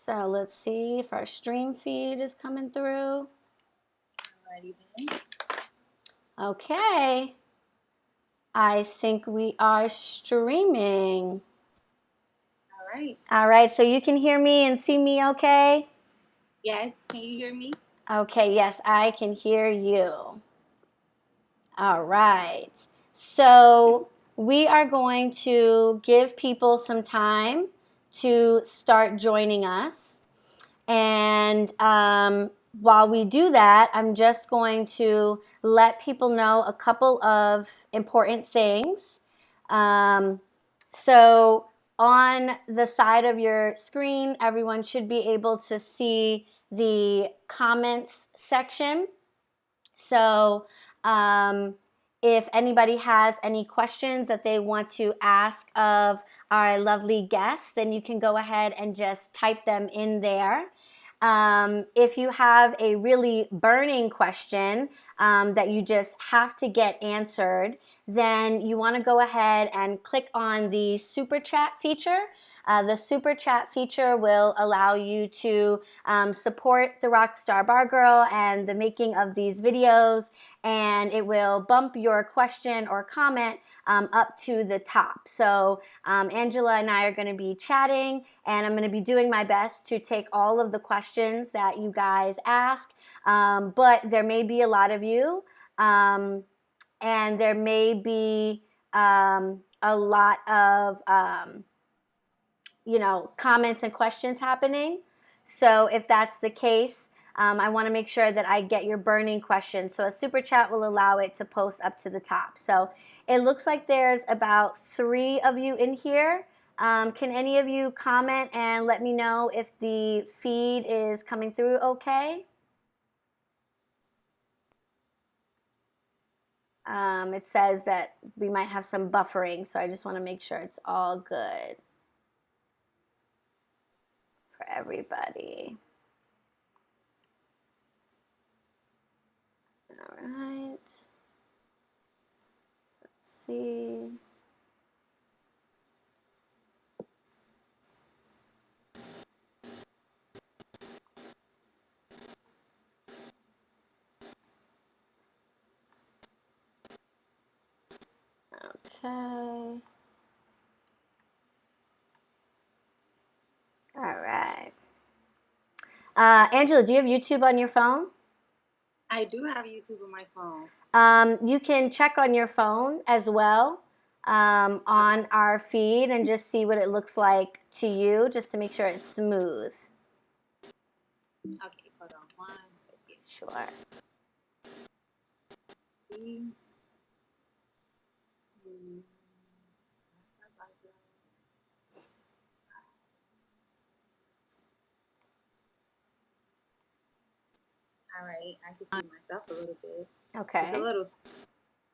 So let's see if our stream feed is coming through. Alrighty then. Okay. I think we are streaming. All right. All right, so you can hear me and see me okay? Yes, can you hear me? Okay, yes, I can hear you. All right. So we are going to give people some time to start joining us. And while we do that, I'm just going to let people know a couple of important things. So on the side of your screen, everyone should be able to see the comments section. So if anybody has any questions that they want to ask of our lovely guests, then you can go ahead and just type them in there. If you have a really burning question that you just have to get answered, then you want to go ahead and click on the super chat feature. The super chat feature will allow you to support the Rockstar Bar Girl and the making of these videos, and it will bump your question or comment up to the top. So Angela and I are going to be chatting, and I'm going to be doing my best to take all of the questions that you guys ask, but there may be a lot of you, and there may be a lot of comments and questions happening. So if that's the case, I want to make sure that I get your burning questions. So a super chat will allow it to post up to the top. So it looks like there's about 3 of you in here. Can any of you comment and let me know if the feed is coming through okay? It says that we might have some buffering, so I just want to make sure it's all good for everybody. All right. Let's see. Okay. All right. Angela, do you have YouTube on your phone? I do have YouTube on my phone. You can check on your phone as well on our feed and just see what it looks like to you, just to make sure it's smooth. Okay, hold on one second. Sure. See. All right, I can see myself a little bit. Okay.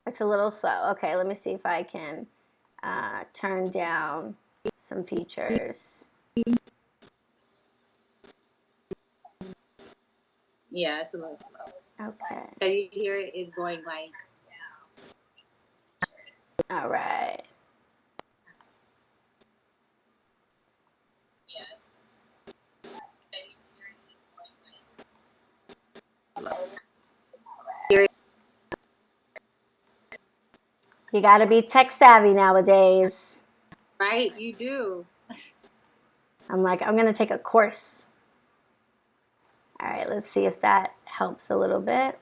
It's a little slow. Okay, let me see if I can turn down some features. Yeah, it's a little slow. Okay. So you hear it is going like down. All right. Yes. You got to be tech savvy nowadays. Right, you do. I'm going to take a course. All right, let's see if that helps a little bit.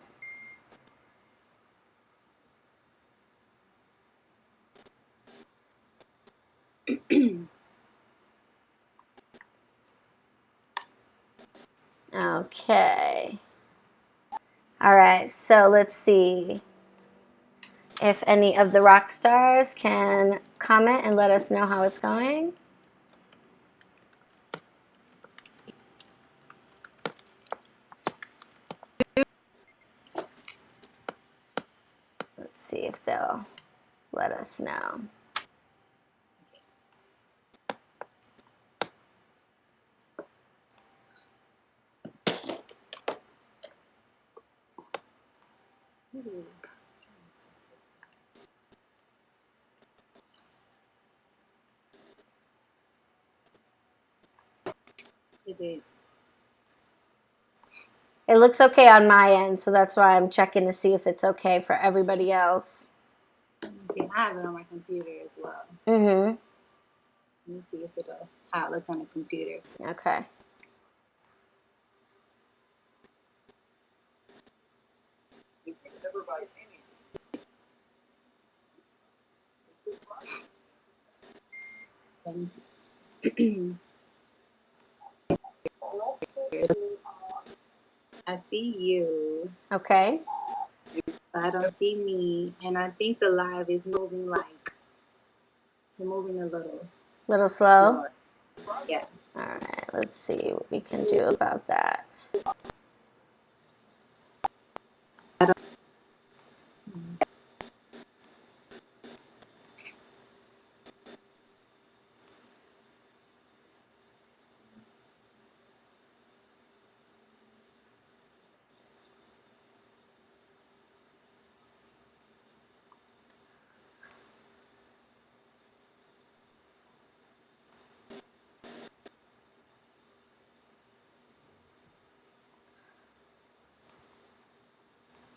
Okay. All right, so let's see if any of the rock stars can comment and let us know how it's going. Let's see if they'll let us know. It did. It looks okay on my end, so that's why I'm checking to see if it's okay for everybody else. See, I have it on my computer as well. Mm-hmm. Let me see if how it looks on the computer. Okay. Let me see. I see you. Okay. But I don't see me, and I think the live is moving it's moving a Little slow? slower. Yeah. All right, let's see what we can do about that.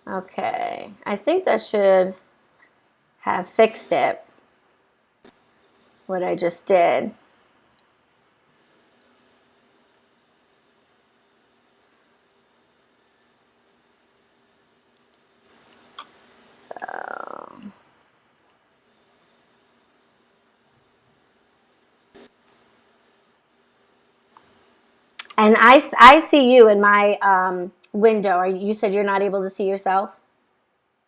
Okay, I think that should have fixed it, what I just did. So, and I see you in my window. You said you're not able to see yourself?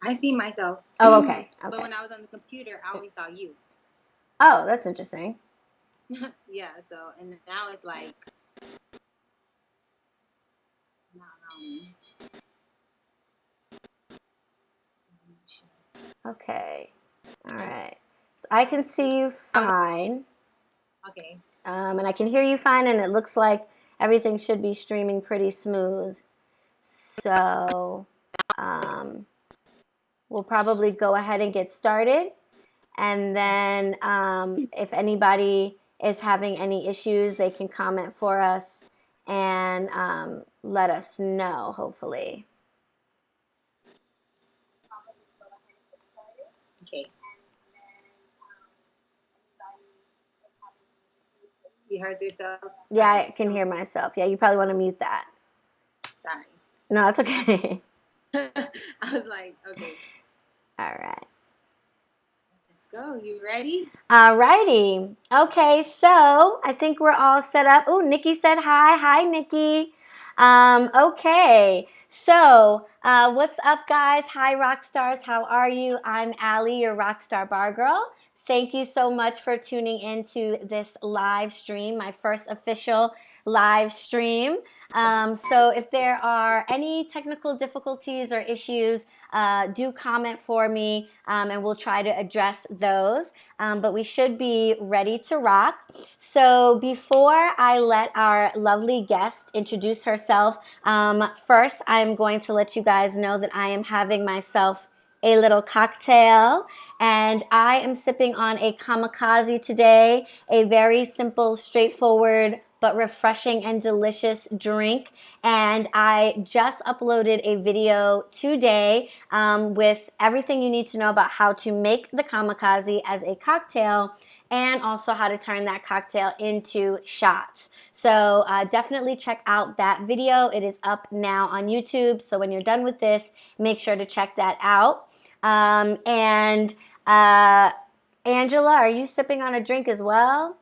I see myself. Oh, okay. But Okay. when I was on the computer, I always saw you. Oh, that's interesting. Yeah, so, and now it's like, Okay. All right. So I can see you fine. okay. And I can hear you fine, and it looks like everything should be streaming pretty smooth. So we'll probably go ahead and get started. And then if anybody is having any issues, they can comment for us and let us know, hopefully. Okay. You heard yourself? Yeah, I can hear myself. Yeah, you probably want to mute that. Sorry. No, it's okay. I was like, okay. All right. Let's go. You ready? All righty. Okay, so I think we're all set up. Oh, Nikki said hi. Hi, Nikki. Okay, so what's up, guys? Hi, Rockstars. How are you? I'm Aly, your Rockstar Bar Girl. Thank you so much for tuning into this live stream, my first official live stream. So if there are any technical difficulties or issues, do comment for me and we'll try to address those. But we should be ready to rock. So before I let our lovely guest introduce herself, first I'm going to let you guys know that I am having myself a little cocktail, and I am sipping on a kamikaze today, a very simple, straightforward, but refreshing and delicious drink. And I just uploaded a video today with everything you need to know about how to make the kamikaze as a cocktail and also how to turn that cocktail into shots. So definitely check out that video. It is up now on YouTube. So when you're done with this, make sure to check that out. Angela, are you sipping on a drink as well?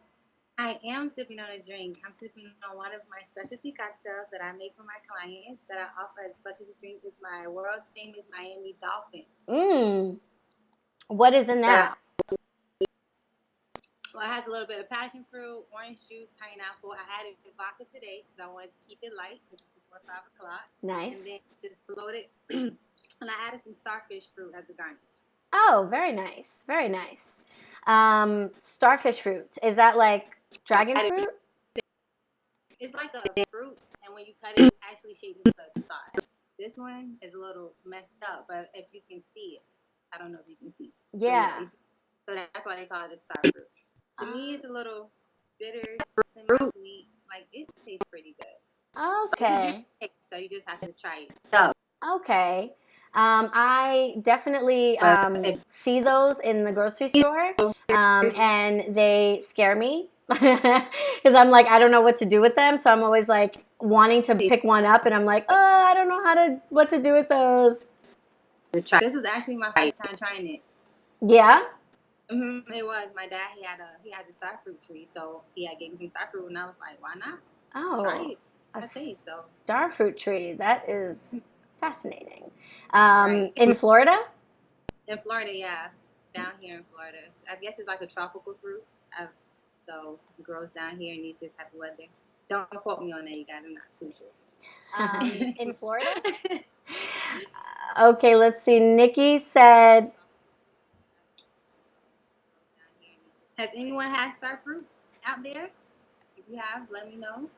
I am sipping on a drink. I'm sipping on one of my specialty cocktails that I make for my clients that I offer as specialty drink. Is my world's famous Miami Dolphin. What is in that? Well, it has a little bit of passion fruit, orange juice, pineapple. I added vodka today because I wanted to keep it light because it's before 5 o'clock. Nice. And then just floated, and I added some starfish fruit as a garnish. Oh, very nice. Very nice. Starfish fruit. Is that like dragon fruit? It's like a fruit, and when you cut it, it's actually shaped like a star. This one is a little messed up, but if you can see it, I don't know if you can see. Yeah. So that's why they call it a star fruit. To me, it's a little bitter, semi-sweet. Like, it tastes pretty Okay. So you just have to try it. Okay. I definitely see those in the grocery store, and they scare me because I'm like, I don't know what to do with them. So I'm always like wanting to pick one up, and I'm like, oh, I don't know what to do with those. This is actually my first time trying it. Yeah. It was my dad. He had the starfruit tree, so he had gave me some starfruit, and I was like, why not? Try it. A So starfruit tree. That is fascinating. right. In Florida? In Florida, yeah, down here in Florida. I guess it's like a tropical fruit. So it grows down here and needs this type of weather. Don't quote me on that, you guys. I'm not too sure. In Florida? Okay, let's see. Nikki said, has anyone had starfruit out there? If you have, let me know.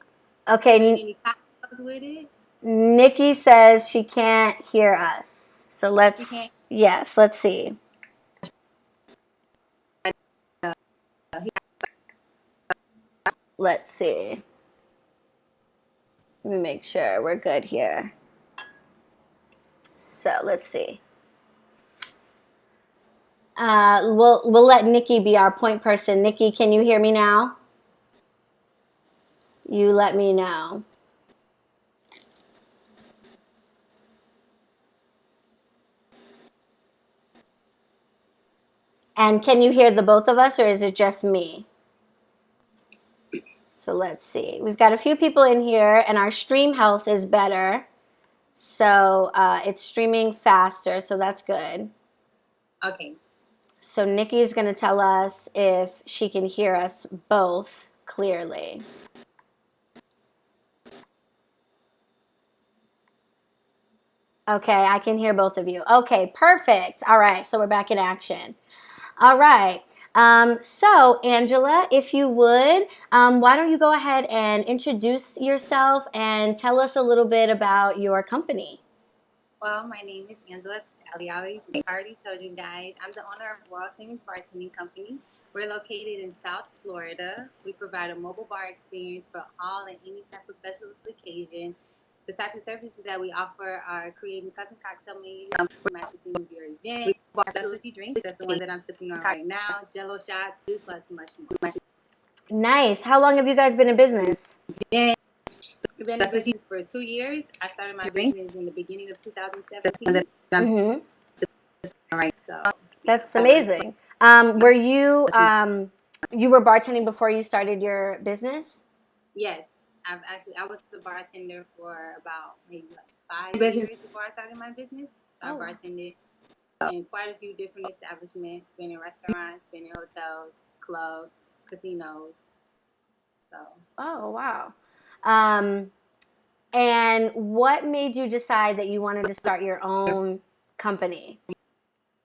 okay, any cocktails with it? Nikki says she can't hear us. So let's see. Let's see. Let me make sure we're good here. So let's see. We'll let Nikki be our point person. Nikki, can you hear me now? You let me know. And can you hear the both of us, or is it just me? So let's see. We've got a few people in here, and our stream health is better. So it's streaming faster, so that's good. Okay. So Nikki's going to tell us if she can hear us both clearly. Okay, I can hear both of you. Okay, perfect. All right, so we're back in action. All right. So, Angela, if you would, why don't you go ahead and introduce yourself and tell us a little bit about your company? Well, my name is Angela. I already told you guys, I'm the owner of World Famous Bartending Company. We're located in South Florida. We provide a mobile bar experience for all and any type of special occasion. The type of services that we offer are creating custom cocktail menus for matching themes of your event, specialty drinks. That's the one that I'm sipping on right now. Jell-o shots, plus much more. Nice. How long have you guys been in business? We've been in business for 2 years. I started my business in the beginning of 2017. Mm-hmm. All right, so that's amazing. Were you you were bartending before you started your business? Yes, I was a bartender for about maybe like 5 years before I started my business. So I bartended in quite a few different establishments. Been in restaurants, been in hotels, clubs, casinos. So. Oh wow. And what made you decide that you wanted to start your own company?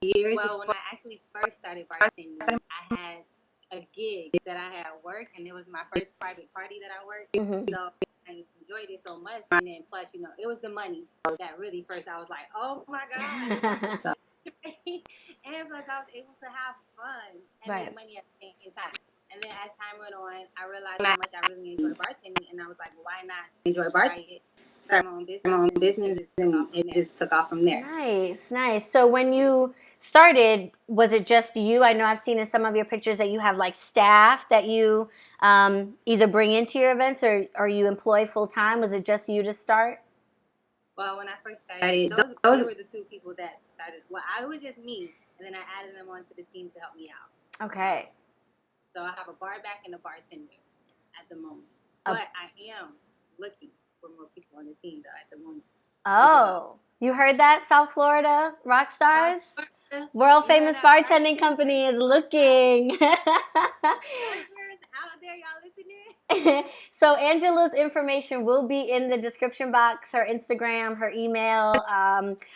Well, when I actually first started bartending, I had a gig that I had at work, and it was my first private party that I worked. Mm-hmm. So I enjoyed it so much, and then plus, it was the money that really first I was like, oh my god. So, and plus I was able to have fun and make money at the same time. And then as time went on, I realized how much I really enjoy bartending, and I was like, why not enjoy bartending? Start my own business, and it just took off from there. Nice, nice. So when you started, was it just you? I know I've seen in some of your pictures that you have like staff that you either bring into your events or you employ full time. Was it just you to start? Well, when I first started, those were the two people that started. Well, I was just me, and then I added them onto the team to help me out. Okay. So I have a barback and a bartender at the moment. But I am looking for more people on the team, though, at the moment. Oh, you heard that, South Florida Rockstars? World famous bartending company is looking. Out there, y'all listening? So Angela's information will be in the description box, her Instagram, her email,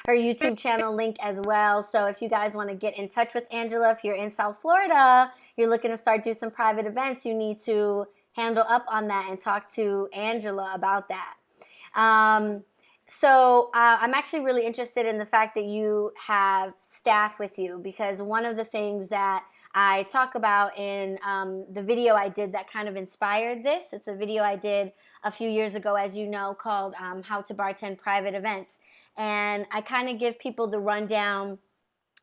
her YouTube channel link as well. So if you guys want to get in touch with Angela, if you're in South Florida, you're looking to start do some private events, you need to handle up on that and talk to Angela about that. So I'm actually really interested in the fact that you have staff with you, because one of the things that I talk about in the video I did that kind of inspired this. It's a video I did a few years ago, as you know, called How to Bartend Private Events. And I kind of give people the rundown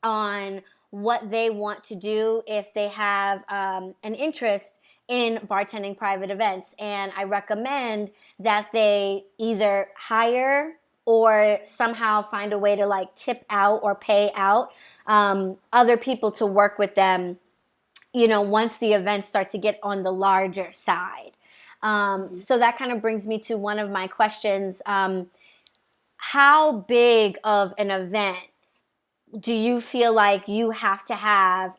on what they want to do if they have an interest in bartending private events. And I recommend that they either hire or somehow find a way to like tip out or pay out other people to work with them, you know, once the events start to get on the larger side. So that kind of brings me to one of my questions. How big of an event do you feel like you have to have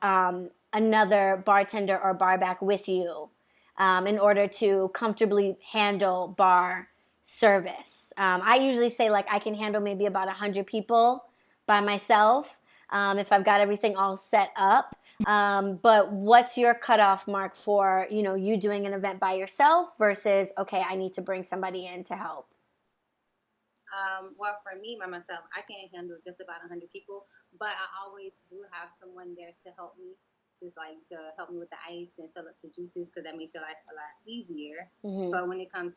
another bartender or barback with you in order to comfortably handle bar service? I usually say like I can handle maybe about 100 people by myself if I've got everything all set up. But what's your cutoff mark for, you know, you doing an event by yourself versus, okay, I need to bring somebody in to help? Well, for me, by myself, I can't handle just about 100 people, but I always do have someone there to help me, just like to help me with the ice and fill up the juices, because that makes your life a lot easier. But when it comes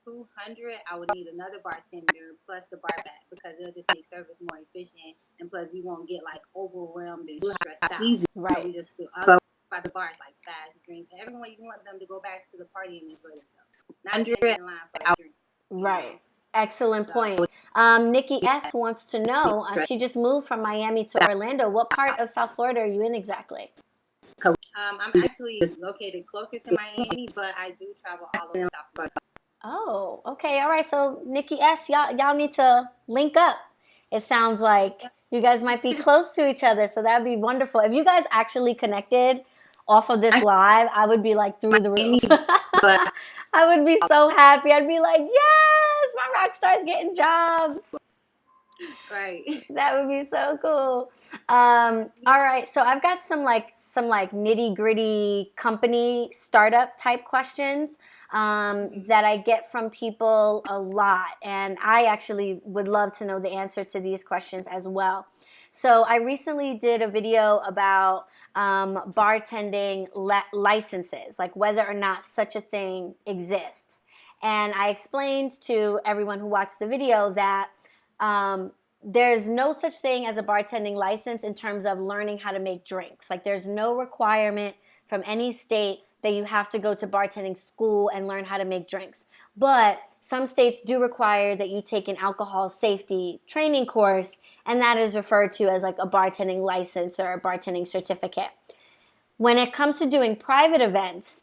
to 200, I would need another bartender plus the barback, because it'll just make service more efficient, and plus we won't get like overwhelmed and stressed out. Right. So we just do up by the bars like fast drinks. Everyone, you want them to go back to the party and enjoy themselves, not just in line for a drink. Right. Excellent point. Nikki S. wants to know, she just moved from Miami to Orlando. What part of South Florida are you in exactly? I'm actually located closer to Miami, but I do travel all over South Florida. Oh, okay. All right. So Nikki S., y'all need to link up. It sounds like you guys might be close to each other, so that would be wonderful. If you guys actually connected off of this live, I would be like through the roof. I would be so happy. I'd be like, yes, my Rockstar's getting jobs. Right. That would be so cool. All right, so I've got some nitty gritty company startup type questions that I get from people a lot, and I actually would love to know the answer to these questions as well. So I recently did a video about bartending licenses, like whether or not such a thing exists. And I explained to everyone who watched the video that there's no such thing as a bartending license in terms of learning how to make drinks. Like there's no requirement from any state that you have to go to bartending school and learn how to make drinks. But some states do require that you take an alcohol safety training course, and that is referred to as like a bartending license or a bartending certificate. When it comes to doing private events,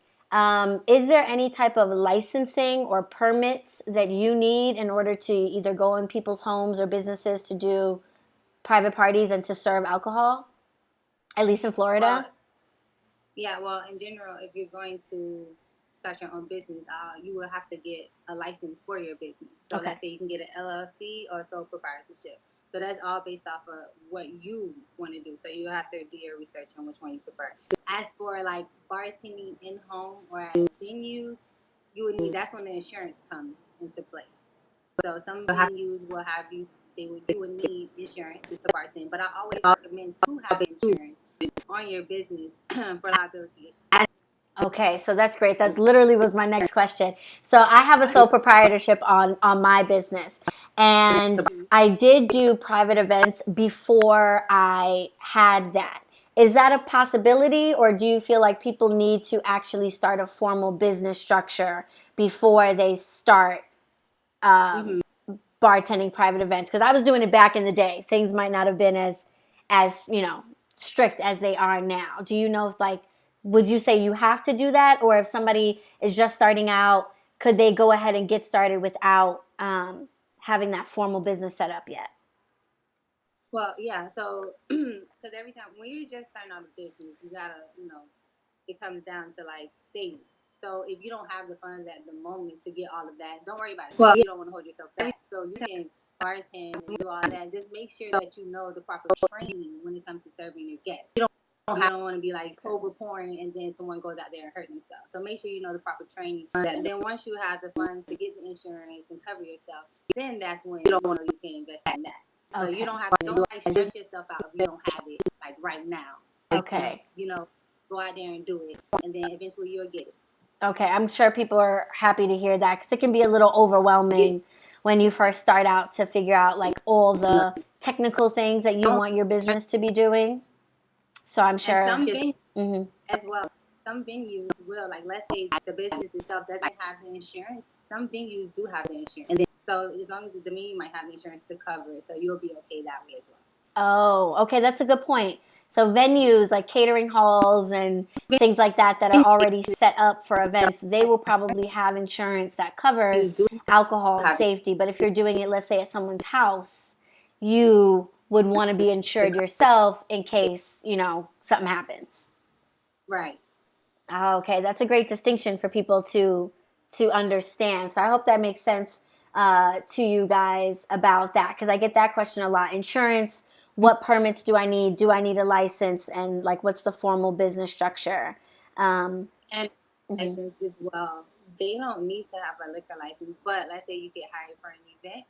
is there any type of licensing or permits that you need in order to either go in people's homes or businesses to do private parties and to serve alcohol, at least in Florida? Well, in general, if you're going to start your own business, you will have to get a license for your business. So let's say you can get an LLC or sole proprietorship. So that's all based off of what you want to do. So you have to do your research on which one you prefer. As for like bartending in home or at venues, you would need, that's when the insurance comes into play. So some venues will have you would need insurance to bartend, but I always recommend to have insurance on your business for liability issues. Okay, so that's great. That literally was my next question. So I have a sole proprietorship on my business, and I did do private events before I had that. Is that a possibility, or do you feel like people need to actually start a formal business structure before they start bartending private events? Because I was doing it back in the day. Things might not have been as strict as they are now. Do you know if would you say you have to do that, or if somebody is just starting out, could they go ahead and get started without having that formal business set up yet? Well, yeah. So, because every time when you're just starting out a business, you gotta, it comes down to like savings. So if you don't have the funds at the moment to get all of that, don't worry about it. Well, you don't want to hold yourself back. So you can bartend and do all that. Just make sure that you know the proper training when it comes to serving your guests. You don't want to be like over pouring and then someone goes out there and hurt themselves. So make sure you know the proper training. Then once you have the funds to get the insurance and cover yourself, then that's when you can invest in that. So you don't have to stress yourself out if you don't have it like right now. Okay. go out there and do it, and then eventually you'll get it. Okay, I'm sure people are happy to hear that because it can be a little overwhelming when you first start out to figure out like all the technical things that you want your business to be doing. So I'm sure. And some venues as well. Some venues will, like, let's say the business itself doesn't have the insurance. Some venues do have the insurance. And then, so as long as the venue might have the insurance to cover it, so you'll be okay that way as well. Oh, okay, that's a good point. So venues like catering halls and things like that are already set up for events, they will probably have insurance that covers alcohol safety. But if you're doing it, let's say at someone's house, you would want to be insured yourself in case, something happens. Right. Okay, that's a great distinction for people to understand. So I hope that makes sense to you guys about that, because I get that question a lot. Insurance, what permits do I need? Do I need a license? And like, what's the formal business structure? And license as well. They don't need to have a liquor license, but let's say you get hired for an event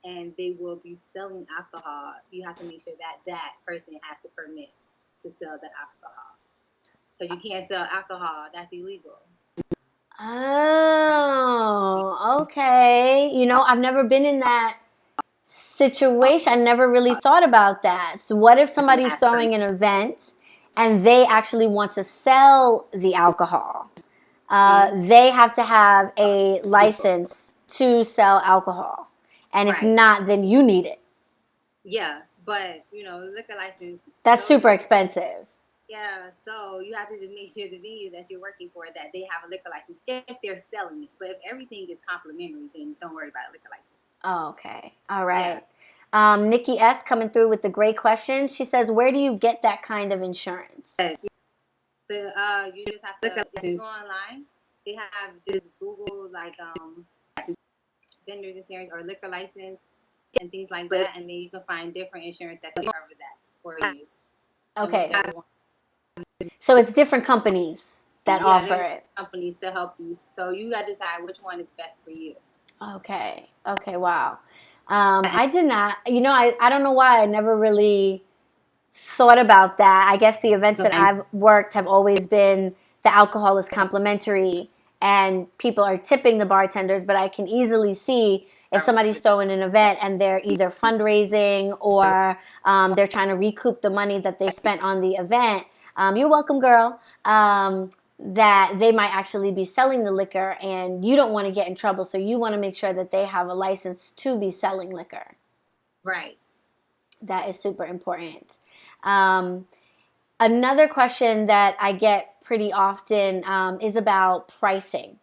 and they will be selling alcohol. You have to make sure that that person has the permit to sell the alcohol. So you can't sell alcohol. That's illegal. Oh, okay. I've never been in that situation. I never really thought about that. So what if somebody's throwing an event and they actually want to sell the alcohol? They have to have a license to sell alcohol. And if not, then you need it. Yeah, but, liquor license. That's super expensive. Yeah, so you have to just make sure the venue that you're working for, that they have a liquor license if they're selling it. But if everything is complimentary, then don't worry about a liquor license. Oh, okay. All right. Yeah. Nikki S. coming through with the great question. She says, where do you get that kind of insurance? You just have to go online. They have just Google like vendors insurance or liquor license and things like that, and then you can find different insurance that can cover that for you. Okay. So it's different companies that offer it. Companies to help you. So you got to decide which one is best for you. Okay. Wow. I did not, I don't know why I never really thought about that. I guess the events that I've worked have always been the alcohol is complimentary and people are tipping the bartenders, but I can easily see if somebody's throwing an event and they're either fundraising or they're trying to recoup the money that they spent on the event. You're welcome, girl. That they might actually be selling the liquor and you don't want to get in trouble. So you want to make sure that they have a license to be selling liquor. Right. That is super important. Another question that I get pretty often is about pricing.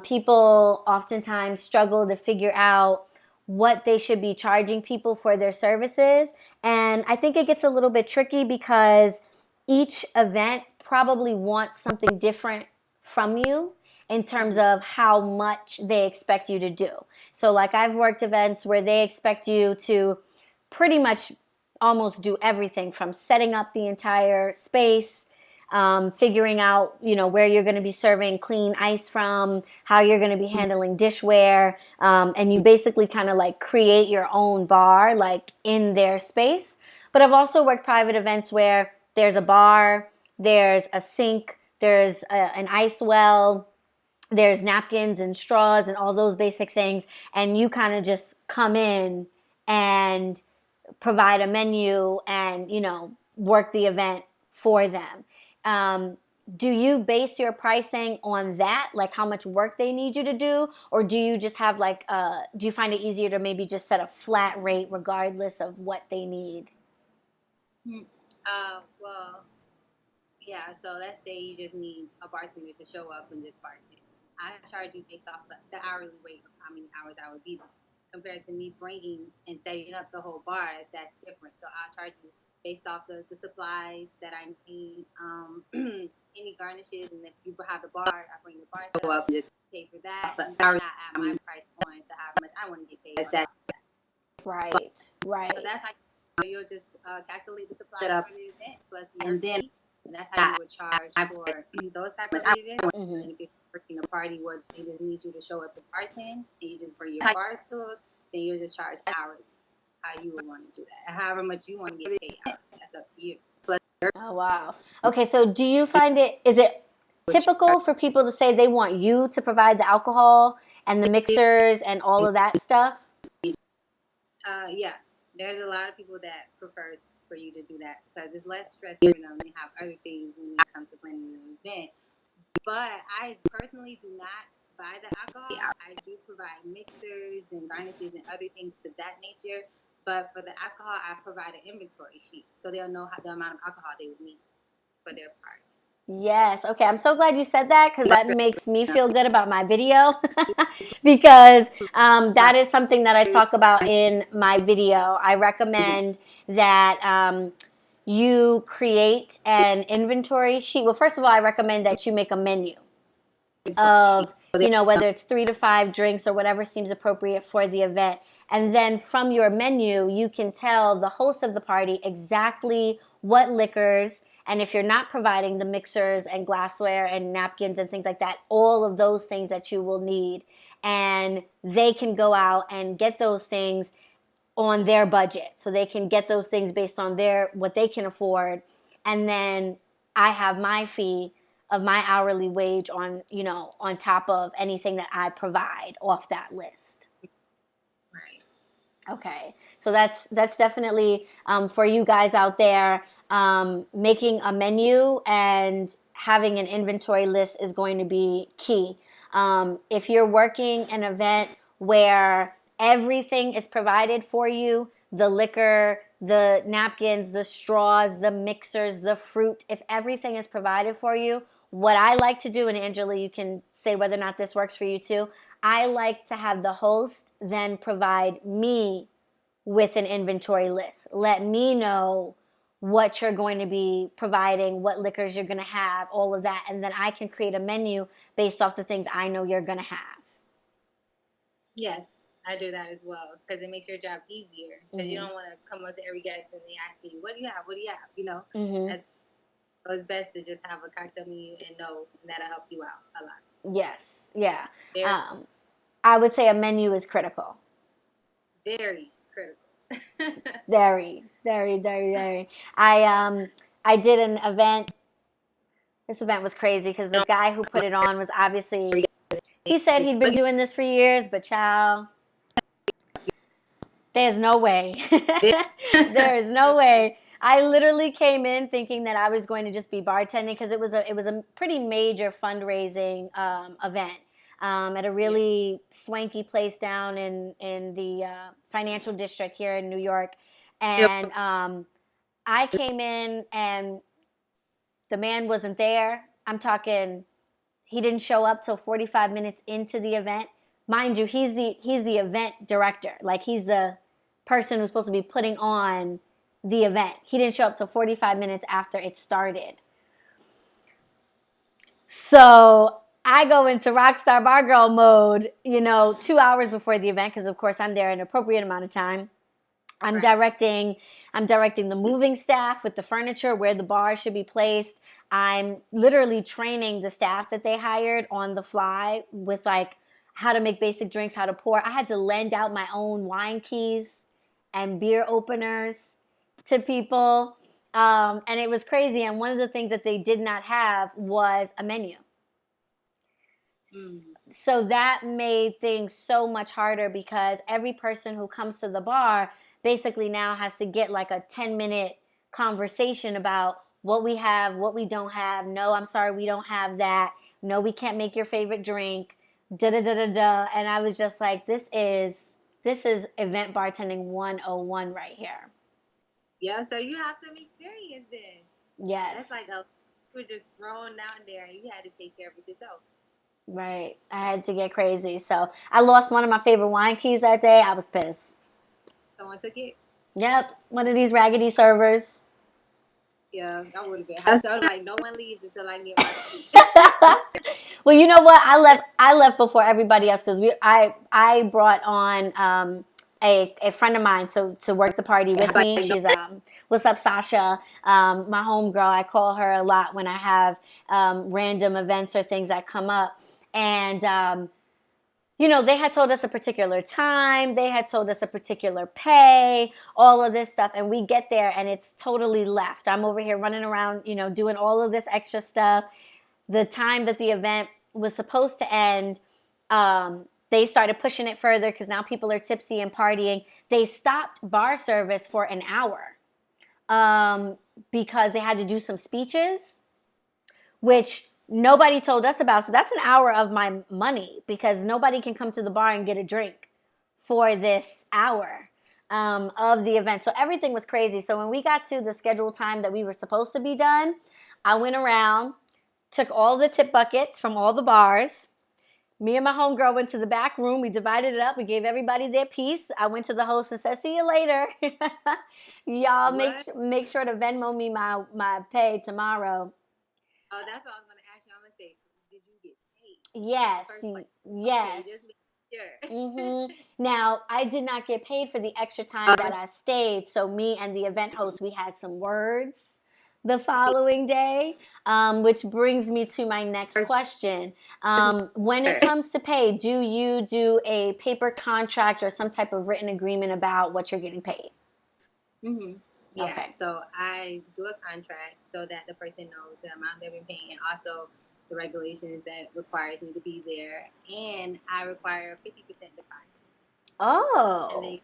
People oftentimes struggle to figure out what they should be charging people for their services. And I think it gets a little bit tricky because each event probably wants something different from you in terms of how much they expect you to do. So like I've worked events where they expect you to pretty much almost do everything from setting up the entire space, figuring out, where you're going to be serving clean ice from, how you're going to be handling dishware, and you basically kind of like create your own bar like in their space. But I've also worked private events where there's a bar, there's a sink, there's an ice well, there's napkins and straws and all those basic things, and you kind of just come in and provide a menu and, work the event for them. Do you base your pricing on that, like how much work they need you to do? Or do you just have like, do you find it easier to maybe just set a flat rate regardless of what they need? Well, yeah, so let's say you just need a bartender to show up and just bartend. I charge you based off the hourly rate of how many hours I would be there. Compared to me bringing and setting up the whole bar, that's different. So I'll charge you based off the supplies that I need, any garnishes, and if you have the bar, I bring the bar set up and just pay for that. But I add my price on to how much I want to get paid for that. Right. So that's how you'll just calculate the supplies for the event plus your fee, and that's how you would charge for those type of events. And if you're working a party where they just need you to show up to bartend and you just bring your bar tools, then you'll just charge hourly, how you would want to do that. And however much you want to get paid hourly, that's up to you. Oh, wow. Okay, so do you find is it typical for people to say they want you to provide the alcohol and the mixers and all of that stuff? Yeah, there's a lot of people that prefers for you to do that because it's less stressful for them. They have other things when it comes to planning an event. But I personally do not buy the alcohol. I do provide mixers and garnishes and other things to that nature. But for the alcohol, I provide an inventory sheet so they'll know the amount of alcohol they would need for their part. Yes. Okay. I'm so glad you said that because that makes me feel good about my video because that is something that I talk about in my video. I recommend that you create an inventory sheet. Well, first of all, I recommend that you make a menu of, whether it's 3 to 5 drinks or whatever seems appropriate for the event. And then from your menu, you can tell the host of the party exactly what liquors, and if you're not providing the mixers and glassware and napkins and things like that, all of those things that you will need. And they can go out and get those things on their budget. So they can get those things based on what they can afford. And then I have my fee of my hourly wage on top of anything that I provide off that list. Right. Okay, so that's definitely for you guys out there. Making a menu and having an inventory list is going to be key. If you're working an event where everything is provided for you, the liquor, the napkins, the straws, the mixers, the fruit, if everything is provided for you, what I like to do, and Angela, you can say whether or not this works for you too, I like to have the host then provide me with an inventory list. Let me know what you're going to be providing, what liquors you're going to have, all of that, and then I can create a menu based off the things I know you're going to have. Yes, I do that as well because it makes your job easier because you don't want to come up to every guest and they ask you, what do you have? What do you have? So it's best to just have a cocktail menu and know, and that'll help you out a lot. Yes, yeah. I would say a menu is critical. Very critical. Very, very, very, very. I did an event. This event was crazy because the guy who put it on was obviously, he said he'd been doing this for years, but child, there's no way. There is no way. I literally came in thinking that I was going to just be bartending because it was a pretty major fundraising event at a really swanky place down in the financial district here in New York. And I came in and the man wasn't there. I'm talking, he didn't show up till 45 minutes into the event. Mind you, he's the event director. Like, he's the person who's supposed to be putting on the event. He didn't show up till 45 minutes after it started. So I go into Rockstar Bar Girl mode, 2 hours before the event, because of course I'm there an appropriate amount of time. I'm directing the moving staff with the furniture, where the bar should be placed. I'm literally training the staff that they hired on the fly with like how to make basic drinks, how to pour. I had to lend out my own wine keys and beer openers to people. And it was crazy. And one of the things that they did not have was a menu. So that made things so much harder because every person who comes to the bar basically now has to get like a 10-minute conversation about what we have, what we don't have. No, I'm sorry, we don't have that. No, we can't make your favorite drink. Da-da-da-da-da. And I was just like, this is event bartending 101 right here. Yeah, so you have some experience then. Yes. That's like you were just thrown out there and you had to take care of it yourself. Right. I had to get crazy. So I lost one of my favorite wine keys that day. I was pissed. Someone took it? Yep. One of these raggedy servers. Yeah, that would have been. I was like, no one leaves until I get my key. Well, you know what? I left before everybody else because I brought on a friend of mine to work the party with me. She's what's up, Sasha? My homegirl. I call her a lot when I have random events or things that come up. And they had told us a particular time, they had told us a particular pay, all of this stuff, and we get there and it's totally left. I'm over here running around, doing all of this extra stuff. The time that the event was supposed to end, they started pushing it further because now people are tipsy and partying. They stopped bar service for an hour because they had to do some speeches, which nobody told us about. So that's an hour of my money because nobody can come to the bar and get a drink for this hour of the event. So everything was crazy. So when we got to the scheduled time that we were supposed to be done, I went around, took all the tip buckets from all the bars. Me and my homegirl went to the back room. We divided it up. We gave everybody their piece. I went to the host and said, "See you later." Y'all make sure to Venmo me my pay tomorrow. Oh, that's what I was going to ask you. I'm going to say, did you get paid? Yes. Yes. Okay, just make sure. Now, I did not get paid for the extra time that I stayed. So me and the event host, we had some words the following day, which brings me to my next question. When it comes to pay, do you do a paper contract or some type of written agreement about what you're getting paid? Yeah, Okay. So I do a contract so that the person knows the amount they've been paying and also the regulations that requires me to be there. And I require a 50% deposit. Oh. And then,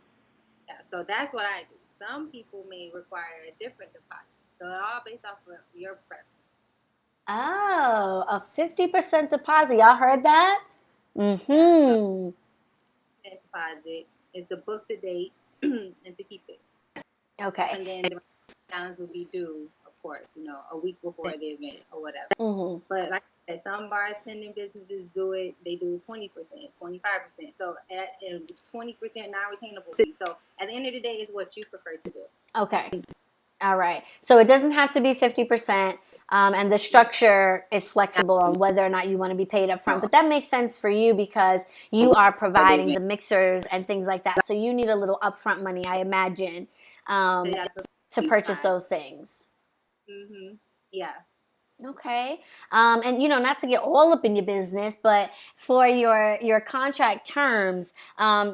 so that's what I do. Some people may require a different deposit. So it's all based off of your preference. Oh, a 50% deposit. Y'all heard that? So deposit is to book the date and to keep it. Okay. And then the balance will be due, of course, a week before the event or whatever. But like I said, some bartending businesses do it. They do 20%, 25%. So at 20% non-retainable fee. So at the end of the day, it's what you prefer to do. Okay. All right. So it doesn't have to be 50%. And the structure is flexible on whether or not you want to be paid up front. But that makes sense for you because you are providing the mixers and things like that. So you need a little upfront money, I imagine, to purchase those things. Yeah. Okay. And not to get all up in your business, but for your contract terms,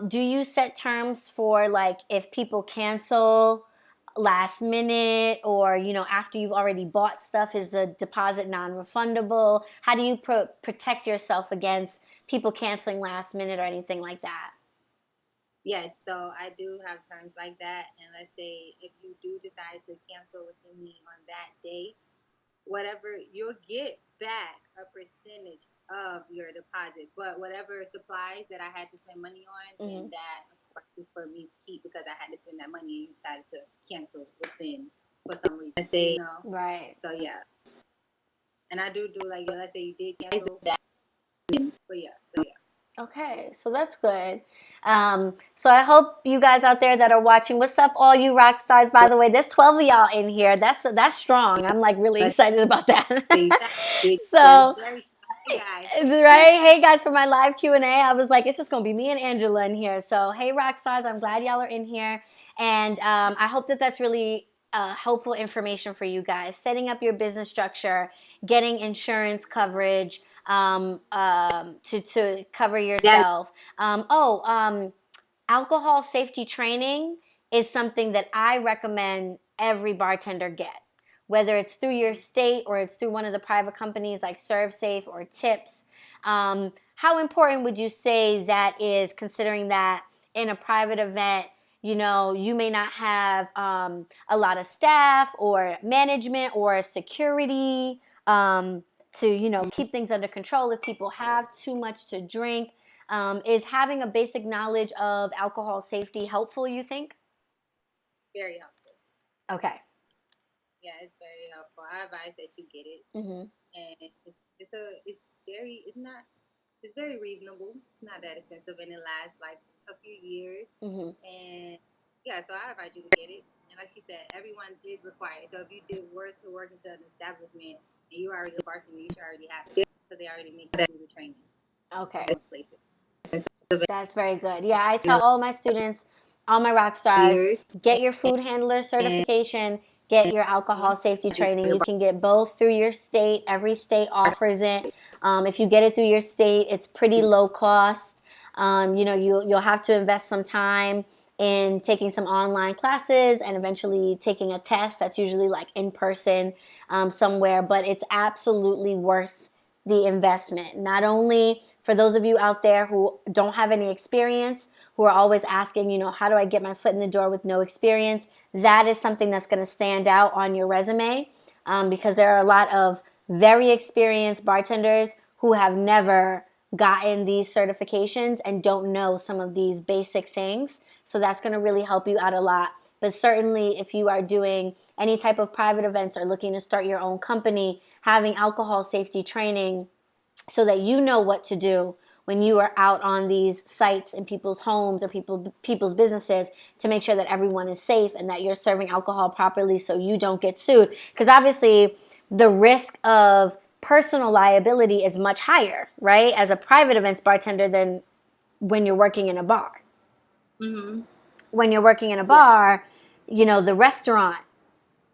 do you set terms for like if people cancel last minute or after you've already bought stuff? Is the deposit non-refundable? How do you protect yourself against people canceling last minute or anything like that? Yes, so I do have terms like that, and let's say if you do decide to cancel within me on that day, whatever, you'll get back a percentage of your deposit, but whatever supplies that I had to spend money on, then that of course is for me to keep because I had to spend that money and you decided to cancel within for some reason. Right. So yeah, and I do like let's say you did cancel that, but yeah. Okay, so that's good. So I hope you guys out there that are watching, what's up, all you rock stars? By the way, there's 12 of y'all in here. That's strong. I'm like really excited about that. So, right? Hey guys, for my live Q&A, I was like, it's just gonna be me and Angela in here. So hey, rock stars, I'm glad y'all are in here, and I hope that that's really helpful information for you guys. Setting up your business structure, getting insurance coverage. To cover yourself. Alcohol safety training is something that I recommend every bartender get, whether it's through your state or it's through one of the private companies like ServeSafe or Tips. How important would you say that is, considering that in a private event, you may not have a lot of staff or management or security to keep things under control if people have too much to drink. Is having a basic knowledge of alcohol safety helpful, you think? Very helpful. Okay. Yeah, it's very helpful. I advise that you get it. And it's very reasonable. It's not that expensive, and it lasts like a few years. And yeah, so I advise you to get it. And like she said, everyone is required. So if you were to work into an establishment and you already a bartender, you should already have it because they already make you do the training. Okay. Most places. That's very good. Yeah, I tell all my students, all my rock stars, get your food handler certification, get your alcohol safety training. You can get both through your state. Every state offers it. If you get it through your state, it's pretty low cost. You'll have to invest some time in taking some online classes and eventually taking a test that's usually like in person somewhere, but it's absolutely worth the investment. Not only for those of you out there who don't have any experience, who are always asking, how do I get my foot in the door with no experience? That is something that's going to stand out on your resume because there are a lot of very experienced bartenders who have never gotten these certifications and don't know some of these basic things. So that's going to really help you out a lot. But certainly if you are doing any type of private events or looking to start your own company, having alcohol safety training so that you know what to do when you are out on these sites in people's homes or people's businesses to make sure that everyone is safe and that you're serving alcohol properly so you don't get sued. Because obviously the risk of personal liability is much higher, right, as a private events bartender than when you're working in a bar. Mm-hmm. When you're working in a bar, the restaurant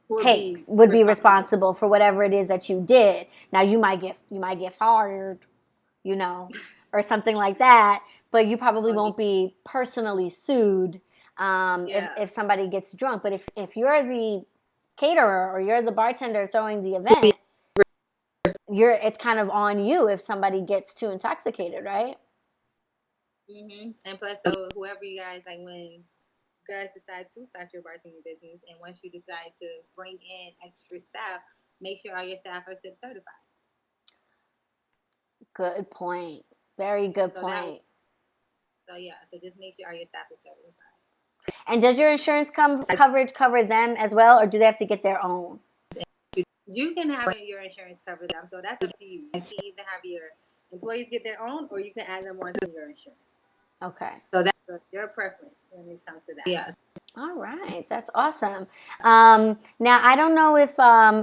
would be responsible for whatever it is that you did. Now you might get fired, or something like that, but you probably won't be personally sued if somebody gets drunk. But if you're the caterer or you're the bartender throwing the event, it's kind of on you if somebody gets too intoxicated, right? Mm-hmm. And plus, so whoever you guys, like when you guys decide to start your bartending business, and once you decide to bring in extra staff, make sure all your staff are SIP certified. Good point. Very good point. So just make sure all your staff is certified. And does your insurance coverage cover them as well, or do they have to get their own? You can have your insurance cover them, so that's up to you. You can either have your employees get their own, or you can add them onto your insurance. Okay. So that's your preference when it comes to that. Yeah. All right, that's awesome. Now, I don't know if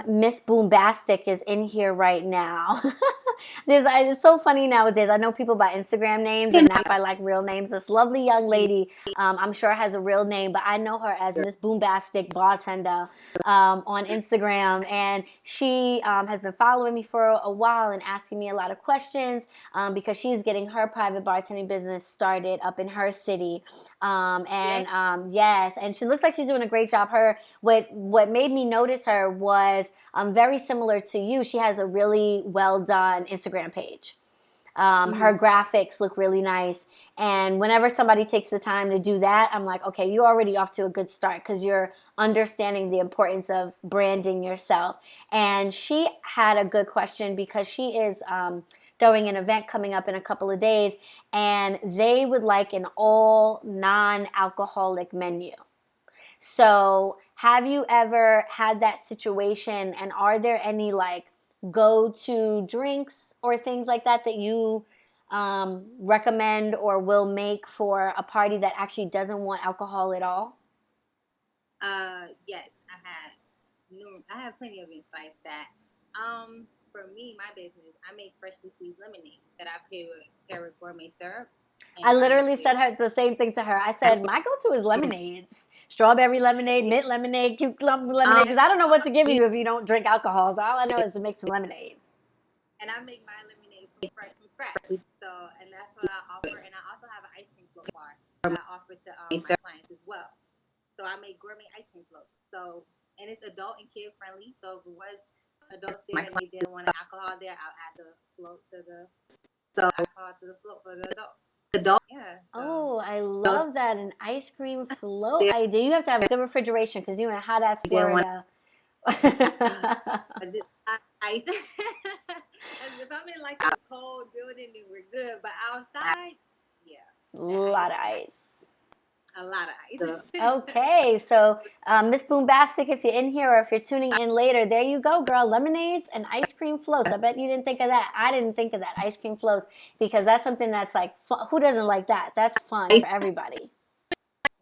Miss Boombastic is in here right now. It's so funny nowadays. I know people by Instagram names and not by like real names. This lovely young lady, I'm sure has a real name, but I know her as Miss Boombastic Bartender on Instagram, and she has been following me for a while and asking me a lot of questions because she's getting her private bartending business started up in her city. Yes, and she looks like she's doing a great job. What made me notice her was very similar to you. She has a really well done Instagram page. Her graphics look really nice, and whenever somebody takes the time to do that, I'm like, okay, you're already off to a good start because you're understanding the importance of branding yourself. And she had a good question because she is throwing an event coming up in a couple of days, and they would like an all non-alcoholic menu. So have you ever had that situation, and are there any like go-to drinks or things like that you recommend or will make for a party that actually doesn't want alcohol at all? Yes, I have plenty of events like that. For me, my business, I make freshly squeezed lemonade that I pair with gourmet syrups. I literally said the same thing to her. I said, my go-to is lemonades. Strawberry lemonade, mint lemonade, cucumber lemonade, because I don't know what to give you if you don't drink alcohol. So all I know is to make some lemonades. And I make my lemonade from scratch. So, and that's what I offer. And I also have an ice cream float bar that I offer to my clients as well. So I make gourmet ice cream floats. So, and it's adult and kid friendly. So if it was adults there and they didn't want alcohol there, I'll add the float to the alcohol to the float for the adults. Yeah. Oh, I love that. An ice cream float idea. You have to have good refrigeration because you're in hot ass Florida. Ice. If I'm in like a cold building, then we're good. But outside, a lot of ice. A lot of ice. Okay, so Miss Boombastic, if you're in here or if you're tuning in later, there you go, girl. Lemonades and ice cream floats. I bet you didn't think of that. I didn't think of that, ice cream floats, because that's something that's like, who doesn't like that? That's fun for everybody.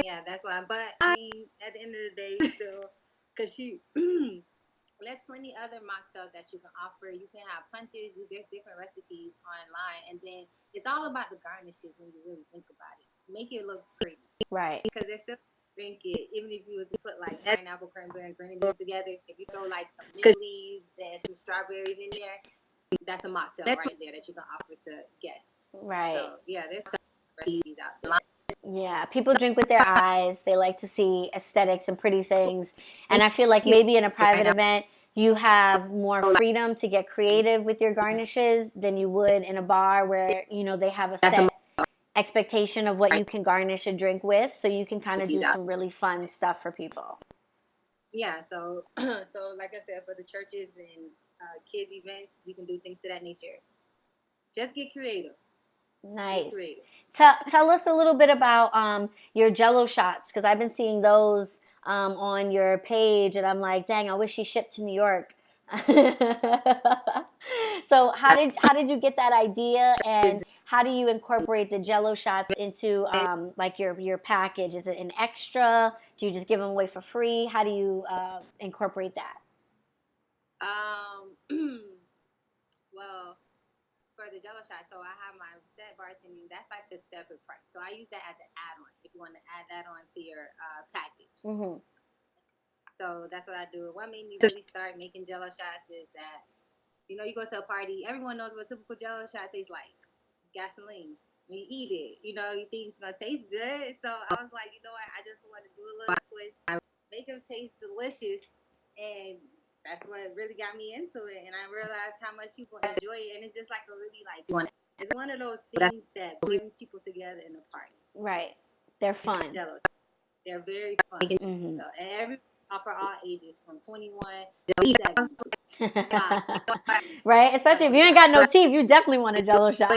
Yeah, that's why. But I mean, at the end of the day, still, because there's plenty other mocktails that you can offer. You can have punches. There's different recipes online, and then it's all about the garnishes when you really think about it. Make it look pretty, right? Because there's still drink it. Even if you was to put like pineapple, cranberry, and grenadine together, if you throw like some mint leaves and some strawberries in there, that's a mocktail right there that you can offer to guests. Right. So yeah, there's some recipes out there. Yeah, people drink with their eyes. They like to see aesthetics and pretty things. And I feel like maybe in a private event, you have more freedom to get creative with your garnishes than you would in a bar where, you know, they have a set expectation of what you can garnish a drink with. So you can kind of do some really fun stuff for people. Yeah, so so like I said, for the churches and kids events, you can do things to that nature. Just get creative. Nice. Tell us a little bit about your Jell-o shots, because I've been seeing those on your page, and I'm like, dang, I wish he shipped to New York. So how did you get that idea, and how do you incorporate the Jell-o shots into like your package? Is it an extra? Do you just give them away for free? How do you incorporate that? Well, for the Jell-o shot, so I have my set bartending. That's like the separate price. So I use that as an add-on if you want to add that on to your package. Mm-hmm. So that's what I do. What made me really start making Jell-o shots is that, you know, you go to a party, everyone knows what a typical Jell-o shot tastes like. Gasoline. When you eat it, you know, you think it's going to taste good. So I was like, you know what, I just want to do a little twist, make them taste delicious. And that's what really got me into it. And I realized how much people enjoy it. And it's just like a really, like, it's one of those things that brings people together in a party. Right. They're fun. Jell-o. They're very fun. Mm-hmm. So, and every for all ages, from 21 to 70. Right? Especially if you ain't got no teeth, you definitely want a Jell-o shot.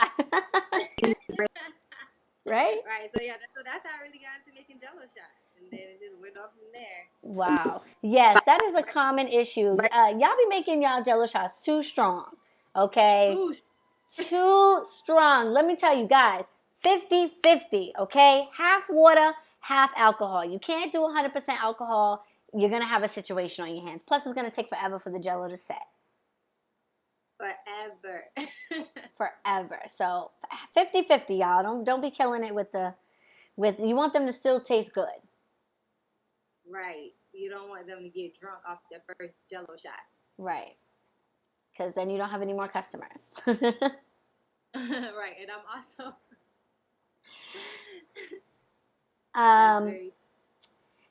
Right? Right. So yeah, that's how I really got into making Jell-o shots, and then it just went off from there. Wow. Yes, that is a common issue. Y'all be making y'all Jell-o shots too strong. Okay? Ooh. Too strong. Let me tell you guys, 50-50, okay? Half water, half alcohol. You can't do 100% alcohol. You're going to have a situation on your hands. Plus, it's going to take forever for the Jell-o to set. Forever. Forever. So 50-50, y'all. Don't be killing it with you want them to still taste good. Right. You don't want them to get drunk off their first Jell-o shot. Right. Because then you don't have any more customers. Right. And I'm also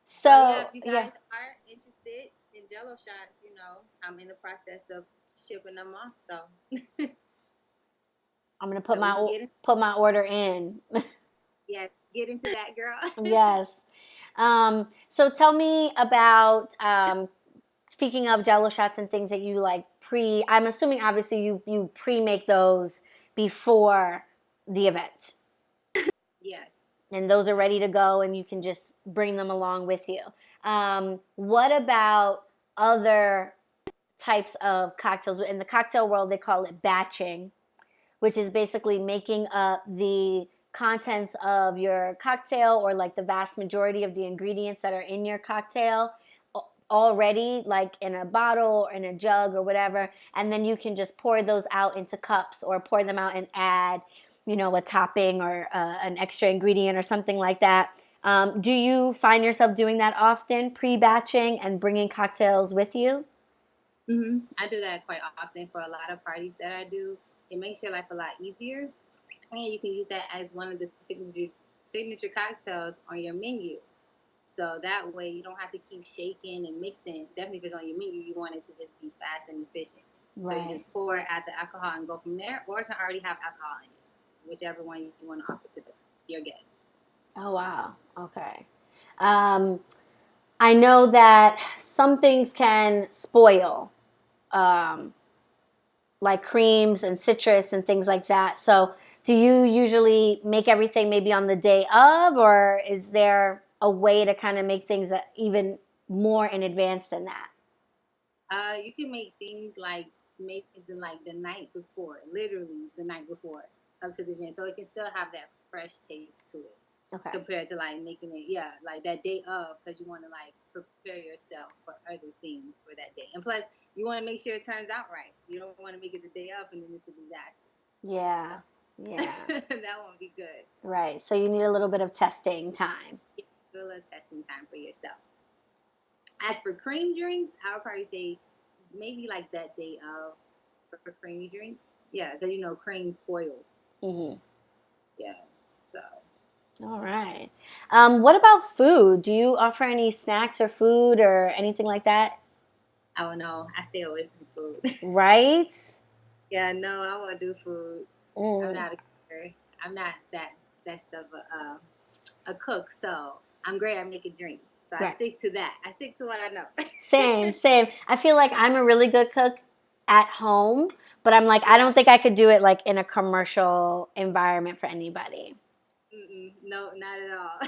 so yeah, if you guys are interested in Jell-o shots, you know, I'm in the process of shipping them off, so I'm gonna put my order in. Yeah, get into that, girl. Yes. So tell me about speaking of Jell-o shots and things that you like I'm assuming obviously you pre-make those before the event. Yeah. And those are ready to go, and you can just bring them along with you. What about other types of cocktails? In the cocktail world, they call it batching, which is basically making up the contents of your cocktail, or like the vast majority of the ingredients that are in your cocktail already, like in a bottle or in a jug or whatever, and then you can just pour those out into cups or pour them out and add, you know, a topping or an extra ingredient or something like that. Do you find yourself doing that often, pre-batching and bringing cocktails with you? Mm-hmm. I do that quite often for a lot of parties that I do. It makes your life a lot easier, and you can use that as one of the signature cocktails on your menu. So that way you don't have to keep shaking and mixing. Definitely if it's on your menu, you want it to just be fast and efficient. Right. So you just pour, add the alcohol, and go from there, or it can already have alcohol in it, whichever one you want to offer to your guests. Oh, wow. Okay. I know that some things can spoil, like creams and citrus and things like that. So do you usually make everything maybe on the day of, or is there a way to kind of make things even more in advance than that? You can make things like maybe like the night before, literally the night before up to the event. So it can still have that fresh taste to it. Okay. Compared to like making it, like that day of, because you want to like prepare yourself for other things for that day. And plus, you want to make sure it turns out right. You don't want to make it the day of and then it's a disaster. Yeah. That won't be good. Right. So you need a little bit of testing time. Yeah, a little testing time. time for yourself. As for cream drinks, I would probably say maybe like that day of for creamy drinks. Yeah, because cream spoils. Mm-hmm. Yeah, so. All right. What about food? Do you offer any snacks or food or anything like that? I don't know. I stay away from food. Right? Yeah, no, I won't do food. I'm Mm. not a cooker. I'm not that stuff a cook. So I'm great at making drinks. So I Right. stick to that. I stick to what I know. Same, same. I feel like I'm a really good cook at home, but I'm like, I Yeah. don't think I could do it like in a commercial environment for anybody. No, not at all.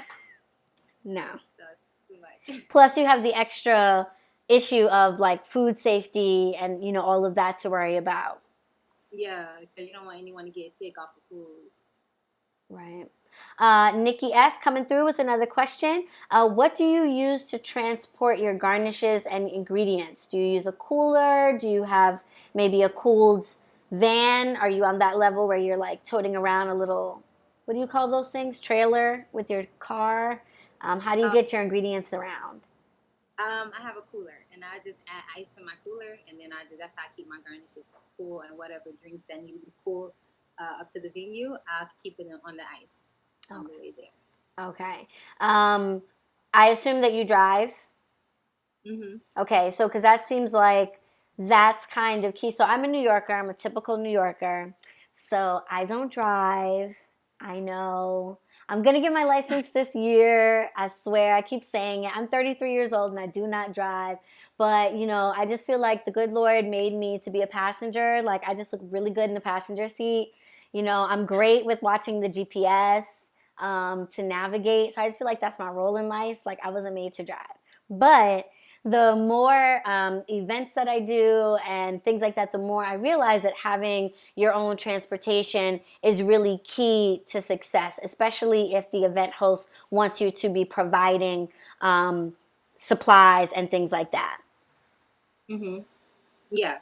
No. So it's too much. Plus, you have the extra issue of like food safety and, all of that to worry about. Yeah, so you don't want anyone to get sick off of food. Right. Nikki S. coming through with another question. What do you use to transport your garnishes and ingredients? Do you use a cooler? Do you have maybe a cooled van? Are you on that level where you're like toting around a little, what do you call those things? Trailer with your car? How do you get your ingredients around? I have a cooler, and I just add ice to my cooler, and then that's how I keep my garnishes cool, and whatever drinks that need to be cool up to the venue, I'll keep it on the ice on the way there. Okay. I assume that you drive. Okay, so because that seems like that's kind of key. So I'm a New Yorker. I'm a typical New Yorker. So I don't drive. I know. I'm going to get my license this year. I swear. I keep saying it. I'm 33 years old and I do not drive. But, I just feel like the good Lord made me to be a passenger. Like, I just look really good in the passenger seat. I'm great with watching the GPS to navigate. So I just feel like that's my role in life. Like, I wasn't made to drive. But the more events that I do and things like that, the more I realize that having your own transportation is really key to success, especially if the event host wants you to be providing supplies and things like that. Yeah.